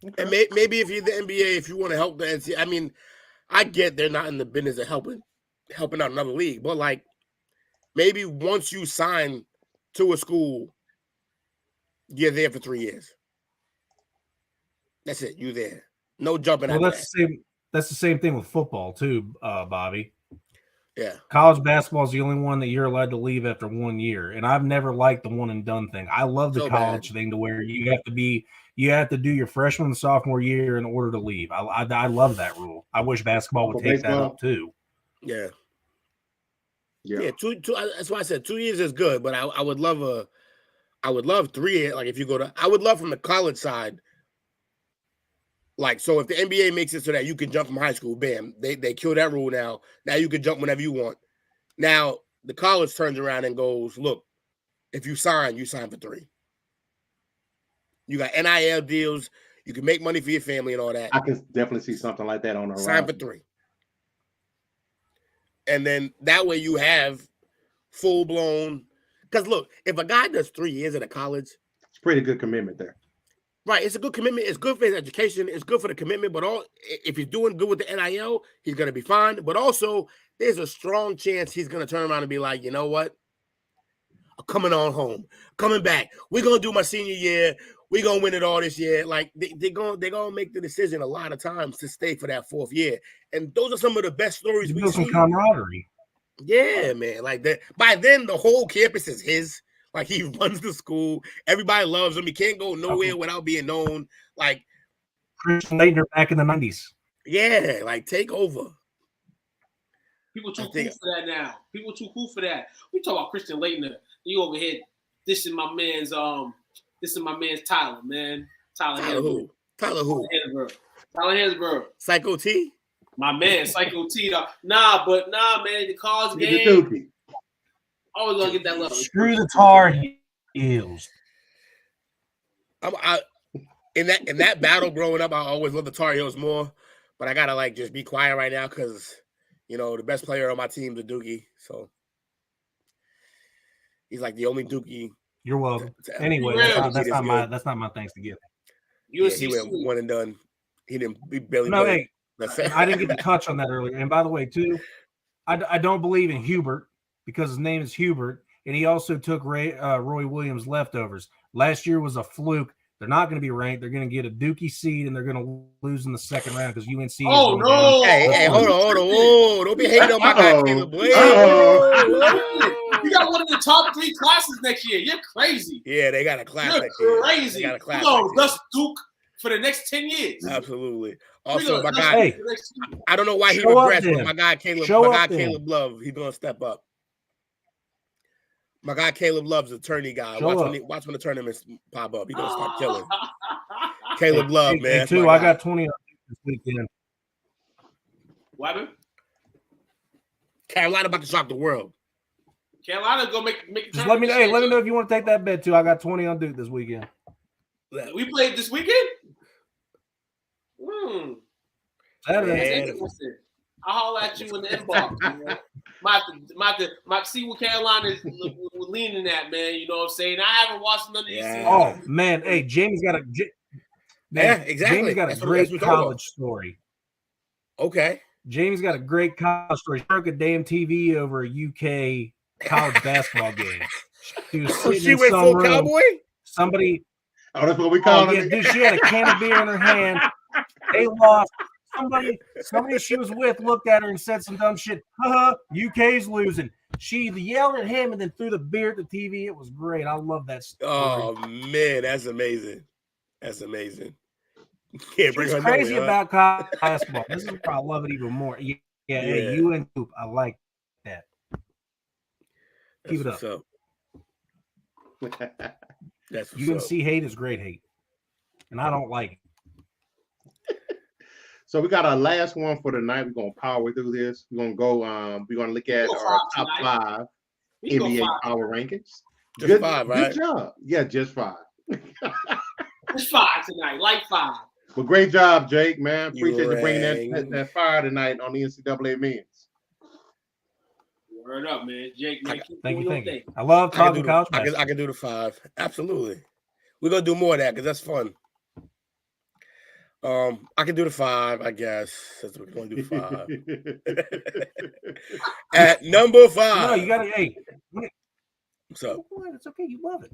Okay. And maybe if you're the NBA, if you want to help the NCAA, I mean, I get they're not in the business of helping out another league, but like maybe once you sign to a school, you're there for 3 years. That's it. You're there. No jumping out. That's the same thing with football too, Bobby. Yeah. College basketball is the only one that you're allowed to leave after 1 year. And I've never liked the one and done thing. I love the college thing to where you have to do your freshman and sophomore year in order to leave. I love that rule. I wish basketball would take that up too. Yeah. Yeah. That's why I said 2 years is good, but I would love 3 years. Like if you I would love from the college side. Like, so if the NBA makes it so that you can jump from high school, bam, they kill that rule now. Now you can jump whenever you want. Now the college turns around and goes, look, if you sign for 3. You got NIL deals. You can make money for your family and all that. I can definitely see something like that on the sign for 3. And then that way you have full blown. Because look, if a guy does 3 years at a college, it's pretty good commitment there. Right, it's a good commitment. It's good for his education. It's good for the commitment. But if he's doing good with the NIL, he's going to be fine. But also, there's a strong chance he's going to turn around and be like, you know what? I'm coming on home. Coming back. We're going to do my senior year. We're going to win it all this year. Like, they're going to make the decision a lot of times to stay for that 4th year. And those are some of the best stories we've seen. Some camaraderie. Yeah, man. Like that. By then, the whole campus is his. Like he runs the school. Everybody loves him. He can't go nowhere without being known. Like Christian Laettner back in the 90s. Yeah, like take over. People too cool for that now. People too cool for that. We talk about Christian Laettner. You over here dissing my man's Tyler, man. Tyler who? Tyler who? Tyler Hansborough. Psycho T? My man, Psycho T. Nah, man, the Cars game. Always gonna get that love. Screw the Tar Heels. In that battle growing up, I always loved the Tar Heels more, but I gotta just be quiet right now because the best player on my team is Dookie. So he's like the only Dookie. You're welcome. Anyway, that's not my thanks to give. Yeah, he went one and done. He barely. No, hey, I didn't get to touch on that earlier. And by the way, too, I don't believe in Hubert. Because his name is Hubert, and he also took Roy Williams leftovers. Last year was a fluke. They're not going to be ranked. They're going to get a Dookie seed, and they're going to lose in the second round because UNC. Oh no! Hey, hold on! Whoa! Don't be hating on my guy, Caleb Blade. You got one of the top 3 classes next year. You're crazy. Yeah, they got a class. You're crazy. They got a class. That's Duke for the next 10 years. Absolutely. Also, my guy. I don't know why he regrets, but my guy Caleb Love, he's going to step up. My guy Caleb Love's attorney guy. Watch when the tournaments pop up. He's gonna start killing. Caleb Love, man. Too, I got 20 this weekend. What happened? Carolina about to shock the world. Carolina go make. Just let me know. Hey, let me know if you want to take that bet too. I got 20 on Duke this weekend. We played this weekend. Saturday. I'll holler at you in the inbox. Might see what Carolina is leaning at, man. You know what I'm saying? I haven't watched none of these. Oh man, hey, Jamie's got exactly. Jamie's got a great college story. Okay. Jamie's got a great college story. He broke a damn TV over a UK college basketball game. She was sitting She in went some full room. cowboy? Somebody. Oh, that's what we call yeah, it. dude, she had a can of beer in her hand. They lost. Somebody she was with looked at her and said some dumb shit. UK's losing. She yelled at him and then threw the beer at the TV. It was great. I love that story. Oh man, that's amazing. That's amazing. Can't bring She's her crazy nowhere, huh? about college basketball. This is where I love it even more. Yeah. Hey, you and Coop, I like that. Keep it up. That's UNC hate is great hate, and I don't like it. So we got our last one for the night. We're gonna power through this. We're gonna go. We're gonna look at our top 5 NBA power rankings. Just 5, right? Good job. Yeah, just 5. Just 5 tonight, like 5. Well, great job, Jake. Man, You appreciate you bringing rang. that fire tonight on the NCAA men's. Word up, man. Jake, man, keep Thank doing you. your thing. I love talking college I basketball. can do the 5. Absolutely. We're gonna do more of that because that's fun. I can do the 5, I guess. Since we're going to do 5. At number 5. No, you got to. Hey, what's up? It's okay. You love it.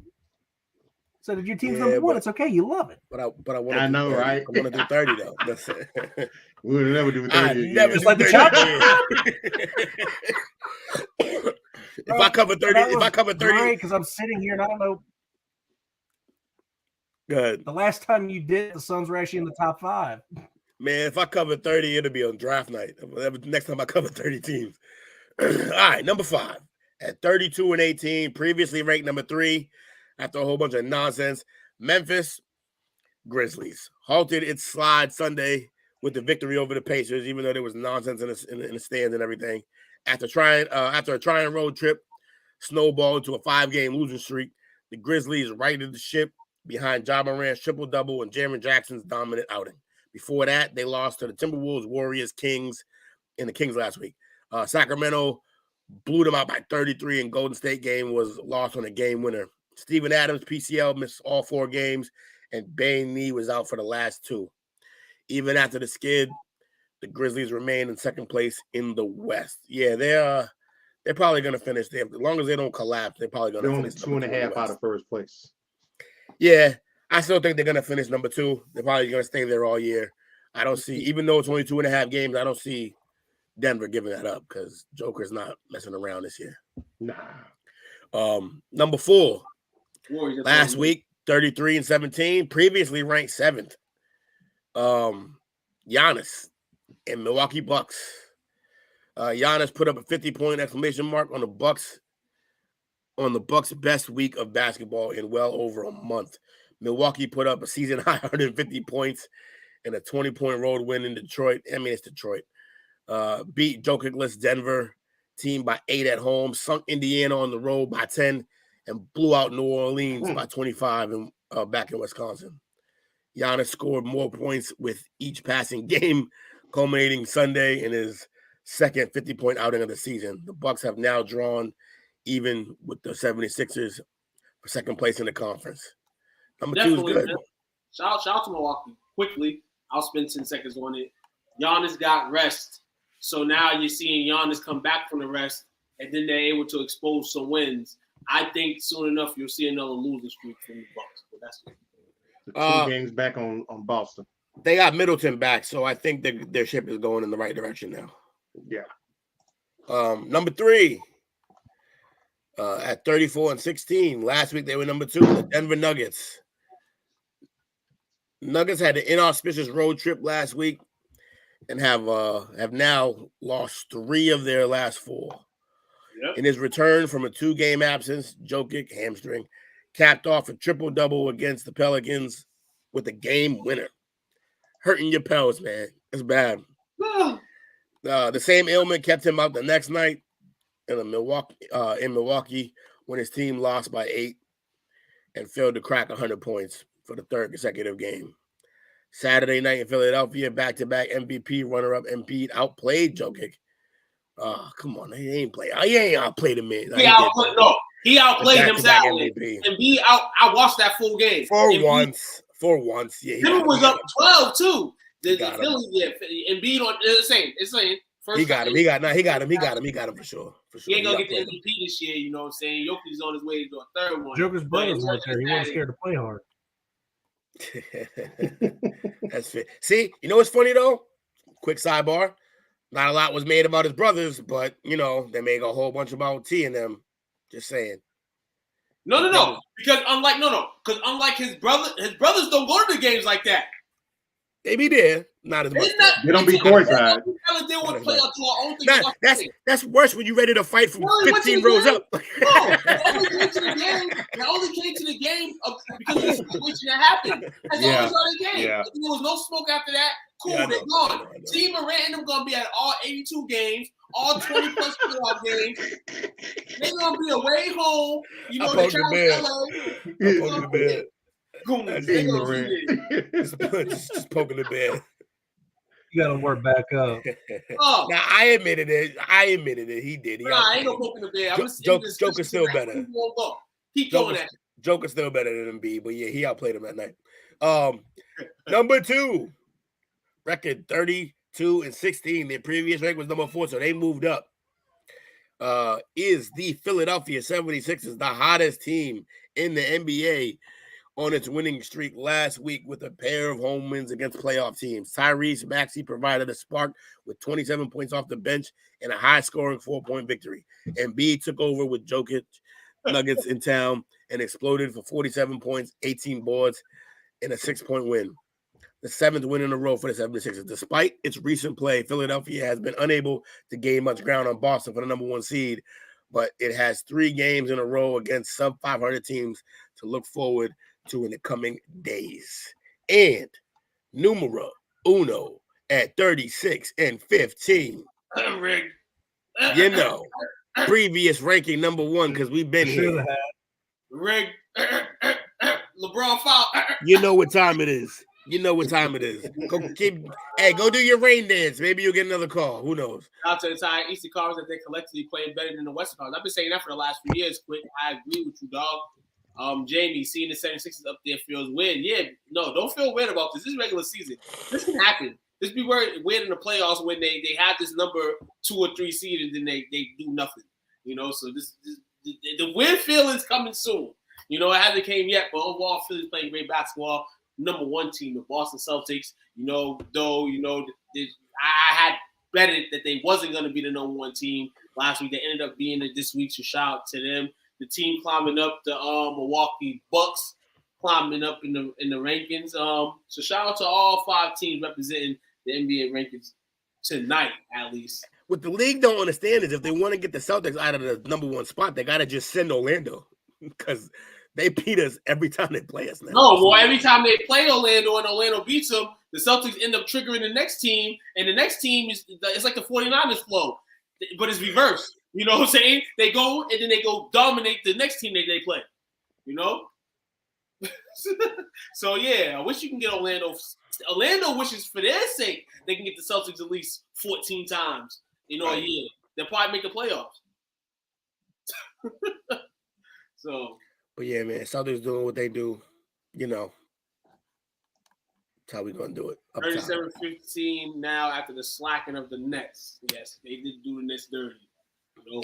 So if your team's Yeah, number 1, but- it's okay. You love it. But I want to. I know, right? I want to do 30 though. That's it. We'll never do 30 I again. never Just do like the 30 again. If I cover 30, because I'm sitting here and I don't know. Good. The last time you did, the Suns were actually in the top 5. Man, if I cover 30, it'll be on draft night. Next time I cover 30 teams. All right, number 5. At 32-18, previously ranked number 3 after a whole bunch of nonsense. Memphis Grizzlies halted its slide Sunday with the victory over the Pacers, even though there was nonsense in the stands and everything. After a trying road trip snowballed into a 5-game losing streak, the Grizzlies righted the ship behind Ja Morant's triple-double and Jaren Jackson's dominant outing. Before that, they lost to the Timberwolves, Warriors, Kings, and the Kings last week. Sacramento blew them out by 33, and Golden State game was lost on a game winner. Steven Adams, PCL, missed all 4 games, and Bane Nee was out for the last 2. Even after the skid, the Grizzlies remain in second place in the West. Yeah, they're probably going to finish there. As long as they don't collapse, they're probably going to finish. They're only 2.5 out of first place. Yeah, I still think they're going to finish number 2. They're probably going to stay there all year. I don't see, even though it's only 2.5 games, I don't see Denver giving that up because Joker's not messing around this year. Nah. Number 4, Warriors, last week, 33-17, previously ranked 7th. Giannis and Milwaukee Bucks. Giannis put up a 50-point exclamation mark on the Bucks best week of basketball in well over a month. Milwaukee put up a season high 150 points and a 20-point road win in Detroit. I mean, it's Detroit. Beat Jokic-less Denver team by 8 at home, sunk Indiana on the road by 10, and blew out New Orleans by 25 back in Wisconsin. Giannis scored more points with each passing game, culminating Sunday in his second 50-point outing of the season. The Bucks have now drawn even with the 76ers for second place in the conference. Number 2 is good. Shout out to Milwaukee. Quickly, I'll spend 10 seconds on it. Giannis got rest. So now you're seeing Giannis come back from the rest, and then they're able to expose some wins. I think soon enough you'll see another losing streak from the Bucks. But that's it. The 2 games back on Boston. They got Middleton back, so I think their ship is going in the right direction now. Yeah. Number 3, at 34-16. Last week they were number 2, the Denver Nuggets. Nuggets had an inauspicious road trip last week and have now lost 3 of their last 4. Yep. In his return from a 2-game absence, Jokic, hamstring, capped off a triple-double against the Pelicans with a game winner. Hurting your pels, man. It's bad. The same ailment kept him out the next night in Milwaukee when his team lost by 8 and failed to crack 100 points for the 3rd consecutive game. Saturday night in Philadelphia, back-to-back MVP runner-up Embiid outplayed Jokic. Come on, he ain't outplayed him, man. He outplayed him Saturday. Embiid I watched that full game. For once, yeah. Denver was up 12 too. The Philly, Embiid on it's saying He got him. He got him for sure. He ain't gonna get the MVP this year. You know what I'm saying? Jokic is on his way to do a third one. Joker's brothers weren't there. He wasn't scared to play hard. That's fair. See, you know what's funny though? Quick sidebar. Not a lot was made about his brothers, but you know, they made a whole bunch about T and them. Just saying. No. Because unlike his brothers don't go to the games like that. They be there, not as much. They don't be courtside. That's worse when you're ready to fight from 15 rows up. No, they only came to the game because of the situation that happened. That's all the game. Yeah. There was no smoke after that. Cool, they're gone. Team Morant and them gonna be at all 82 games, all 20 plus playoff games. They're gonna be away home. You know, they're trying to bed. Just poking the bed. You gotta work back up. Oh. Now I admitted it. He did. I ain't no poking the bed. Joker's still better. Keep going at it. Joker's still better than Embiid, but yeah, he outplayed him that night. Number 2, record 32-16. Their previous rank was number 4, so they moved up. Is the Philadelphia 76ers the hottest team in the NBA on its winning streak last week with a pair of home wins against playoff teams? Tyrese Maxey provided a spark with 27 points off the bench and a high-scoring 4-point victory. Embiid took over with Jokic Nuggets in town and exploded for 47 points, 18 boards, and a 6-point win. The 7th win in a row for the 76ers. Despite its recent play, Philadelphia has been unable to gain much ground on Boston for the number 1 seed, but it has 3 games in a row against sub-500 teams to look forward to in the coming days. And numero uno at 36-15. Rick. You know, previous ranking number 1 because we've been here. Rick. LeBron foul. You know what time it is. Go do your rain dance. Maybe you'll get another call. Who knows? Out to the entire Eastern Conference that they collectively playing better than the Western Conference. I've been saying that for the last few years. Quick, I agree with you, dog. Jamie, seeing the 76ers up there feels weird. Yeah, no, don't feel weird about this. This is regular season. This can happen. This be weird in the playoffs when they have this number 2 or 3 seed and then they do nothing. You know, so the weird feeling's coming soon. You know, it hasn't came yet, but overall, Philly's playing great basketball. Number 1 team, the Boston Celtics. I had betted that they wasn't going to be the number 1 team last week. They ended up being it this week, so shout out to them. The team climbing up the Milwaukee Bucks, climbing up in the rankings. So shout out to all 5 teams representing the NBA rankings tonight, at least. What the league don't understand is if they want to get the Celtics out of the number 1 spot, they got to just send Orlando because they beat us every time they play us now. No, boy, every time they play Orlando and Orlando beats them, the Celtics end up triggering the next team, and the next team it's like the 49ers flow, but it's reversed. You know what I'm saying? They go, and then they go dominate the next team that they play. You know? So, yeah, I wish you can get Orlando. Orlando wishes for their sake they can get the Celtics at least 14 times, a year. They'll probably make the playoffs. So... But yeah, man, Celtics doing what they do, That's how we gonna do it. 37-15 now after the slacking of the Nets. Yes, they did do the Nets dirty.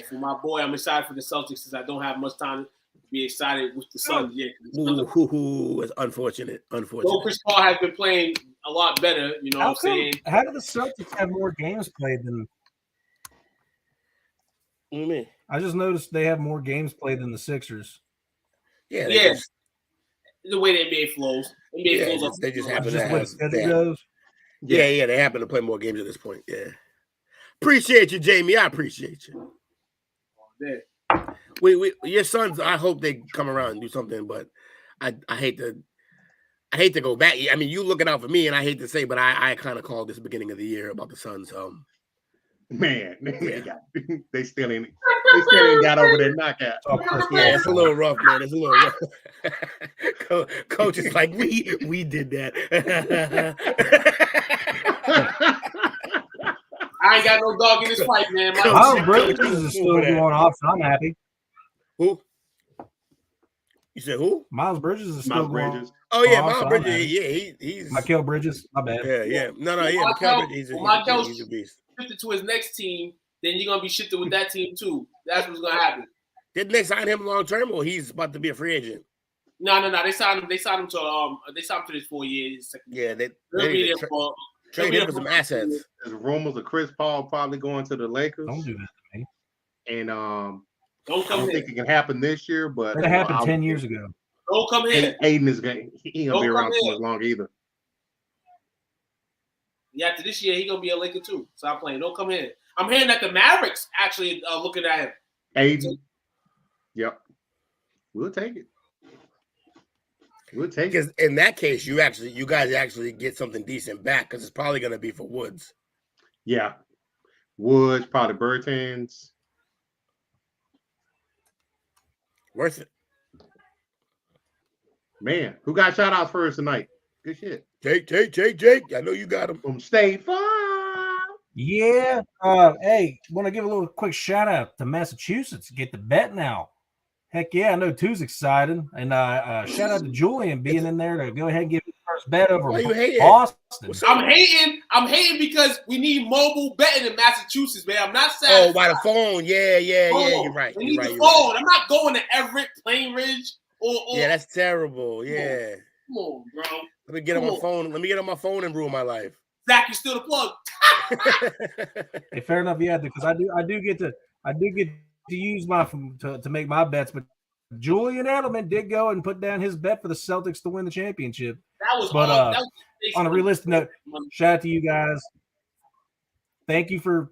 For my boy, I'm excited for the Celtics since I don't have much time to be excited with the Suns yet. It's unfortunate. Chris Paul has been playing a lot better. You know what I'm saying? How do the Celtics have more games played than? What do you mean? I just noticed they have more games played than the Sixers. Yeah. The way the NBA flows. They just happen to have. Yeah, they happen to play more games at this point. Yeah. Appreciate you, Jamie. I appreciate you. Yeah. Your sons, I hope they come around and do something, but I hate to go back. I mean, you looking out for me, and I hate to say, but I kind of called this beginning of the year about the Suns. Man, they still ain't got over their knockout. Yeah, it's a little rough, man. It's a little rough. Coach is like, we did that. I ain't got no dog in this fight, man. Miles Bridges is still going off, so I'm happy. Who? You said who? Miles Bridges is still going off. Oh yeah, Miles Bridges. Yeah, he's Mikal Bridges. My bad. Yeah. No. Yeah, Mikal Bridges. He's a beast. shifted to his next team, then you're gonna be shifted with that team too. That's what's gonna happen. Didn't they sign him long term, or he's about to be a free agent? No. They signed him. They signed him to this 4 years. Yeah, they Trade him for some assets. There's rumors of Chris Paul probably going to the Lakers. Don't do that to me. And don't I don't think it can happen this year, but It happened 10 years ago. Don't come here. Aiden is going. He ain't gonna be around too much long either. Yeah, after this year, he gonna be a Laker too. Stop playing. Don't come here. I'm hearing that the Mavericks actually looking at him. Aiden. Yep. We'll take it. We'll take it. Because in that case, you guys actually get something decent back because it's probably going to be for Woods. Yeah. Woods, probably Bertans. Worth it. Man, who got shout outs first tonight? Good shit. Jake. I know you got him. From State Farm. Yeah. Hey, want to give a little quick shout out to Massachusetts. Get the bet now. Heck yeah, I know two's excited. And shout out to Julian being in there to go ahead and give his first bet over Boston. I'm hating because we need mobile betting in Massachusetts, man. I'm not sad. Oh, by the phone. Yeah. You're right. We need the phone. I'm not going to Everett, Plain Ridge, or yeah, that's terrible. Yeah. Come on, bro. Let me get on my phone. Let me get on my phone and ruin my life. Zach, you still the plug. Hey, fair enough, yeah, because I do get to use my to make my bets, but Julian Edelman did go and put down his bet for the Celtics to win the championship. That was on a realistic note, shout out to you guys. Thank you for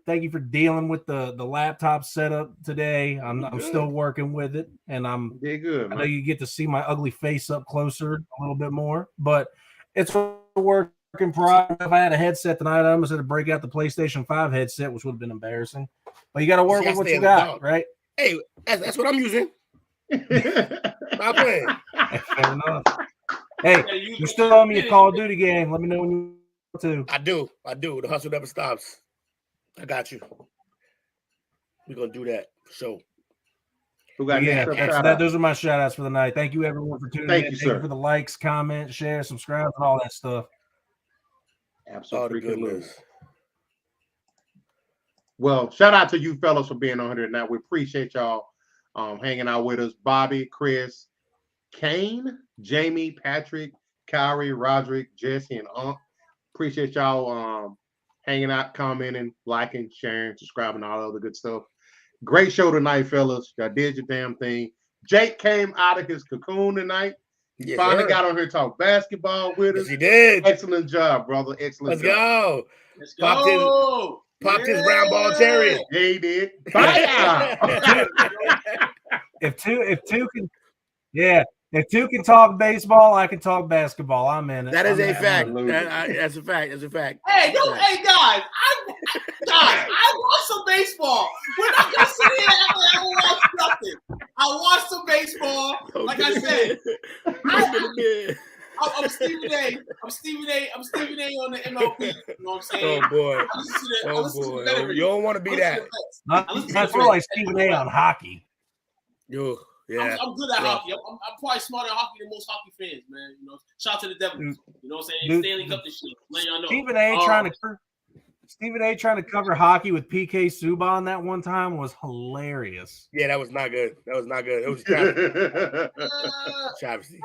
dealing with the laptop setup today. I'm still working with it, and good. I know you get to see my ugly face up closer a little bit more, but it's a work in progress. If I had a headset tonight, I almost had to break out the PlayStation 5 headset, which would have been embarrassing. But you got to work with what you got, right? Hey, that's what I'm using. Stop playing. Fair enough. Hey, you're still on me a Call of Duty game. Let me know when you want to. I do. The hustle never stops. I got you. We're gonna do that for sure. Those are my shout outs for the night. Thank you everyone for tuning in. Thank you for the likes, comments, shares, subscribe, and all that stuff. Absolutely. Well, shout out to you fellas for being on here tonight. We appreciate y'all hanging out with us. Bobby, Chris, Kane, Jamie, Patrick, Kyrie, Roderick, Jesse, and Unc. Appreciate y'all hanging out, commenting, liking, sharing, subscribing, all the other good stuff. Great show tonight, fellas. Y'all did your damn thing. Jake came out of his cocoon tonight. He finally got on here to talk basketball with us. Yes, he did. Excellent job, brother. Excellent job. Let's go. Popped his round ball cherry. Yeah, he did. Fire! If two can talk baseball, I can talk basketball. I'm in it. That is a fact. That's a fact. That's a fact. Hey, guys! I want some baseball. We're not gonna sit here and I want nothing. I want some baseball. Like I said, I'm Stephen A. I'm Stephen A. on the MLB. You know what I'm saying? Oh boy. You don't want to be that. That's more like Stephen A. on hockey. Yo. Yeah, I'm good at hockey. I'm probably smarter at hockey than most hockey fans, man. You know, shout out to the Devils. You know what I'm saying? Stanley Cup this year. Let y'all know. Stephen A. trying to cover hockey with PK Subban that one time was hilarious. Yeah, that was not good. It was travesty.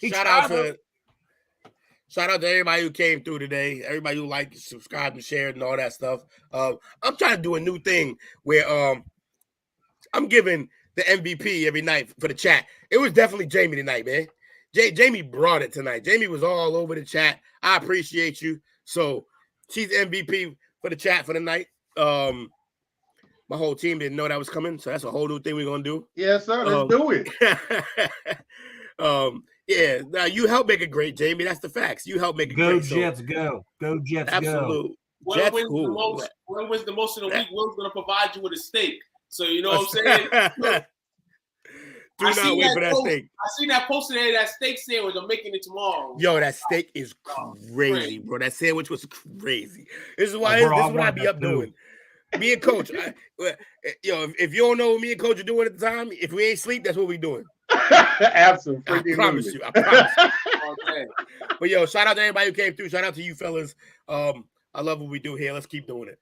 Shout out to everybody who came through today. Everybody who liked, subscribed, and shared, and all that stuff. I'm trying to do a new thing where I'm giving the MVP every night for the chat. It was definitely Jamie tonight, man. Jamie brought it tonight. Jamie was all over the chat. I appreciate you. So she's MVP for the chat for the night. My whole team didn't know that was coming, so that's a whole new thing we're gonna do. Yes, sir. Let's do it. Yeah. Now you help make it great, Jamie. That's the facts. You help make it great. Jets, go. Go Jets, Absolute. go. Whoever wins the most in the week, Will's gonna provide you with a steak. So you know what I'm saying? Do not wait for that steak. I seen that post today, that steak sandwich. I'm making it tomorrow. Yo, that steak is crazy, bro. That sandwich was crazy. This is what I be up doing. Me and Coach, if you don't know what me and Coach are doing at the time, if we ain't sleep, that's what we doing. Absolutely. I promise you. Okay. But yo, shout out to everybody who came through. Shout out to you fellas. I love what we do here. Let's keep doing it.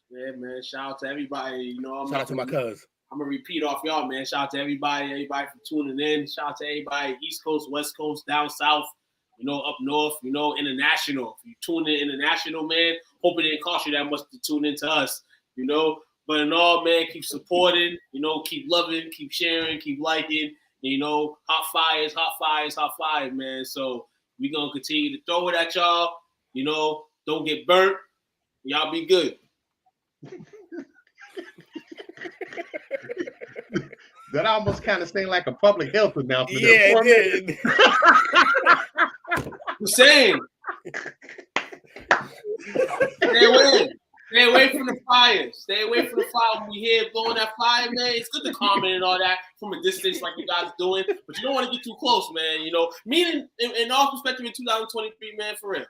Yeah, man. Shout out to everybody. You know, Shout out to my cuz. I'm gonna repeat off y'all, man. Shout out to everybody for tuning in. Shout out to everybody, East Coast, West Coast, down south, you know, up north, you know, international. If you tune in international, man, hope it didn't cost you that much to tune into us, you know. But in all, man, keep supporting, you know, keep loving, keep sharing, keep liking, you know, hot fires, man. So we gonna continue to throw it at y'all, you know, don't get burnt. Y'all be good. That almost kind of seemed like a public health announcement. Yeah, it did. I'm saying. Stay away from the fire. Stay away from the fire. When we hear blowing that fire, man, it's good to comment and all that from a distance like you guys are doing, but you don't want to get too close, man. You know, meaning in all perspective in 2023, man, for real.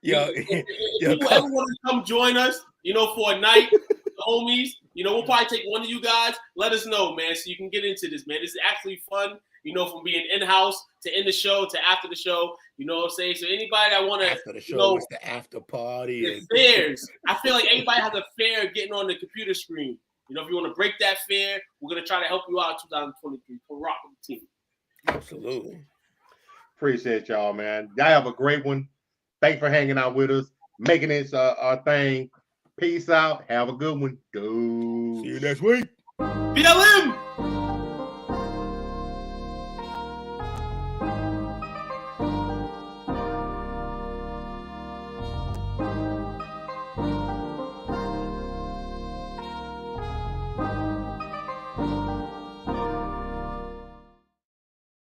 If people ever want to come join us, you know, for a night, the homies, you know, we'll probably take one of you guys. Let us know, man, so you can get into this, man. This is actually fun, you know, from being in-house to in the show to after the show. You know what I'm saying? So anybody that want to, after the show, you know, it's the after party. The fears. I feel like everybody has a fear of getting on the computer screen. You know, if you want to break that fear, we're going to try to help you out in 2023 for Rock with the team. Absolutely. Appreciate y'all, man. Y'all have a great one. Thanks for hanging out with us, making this our thing. Peace out. Have a good one. Go. See you next week. BLM.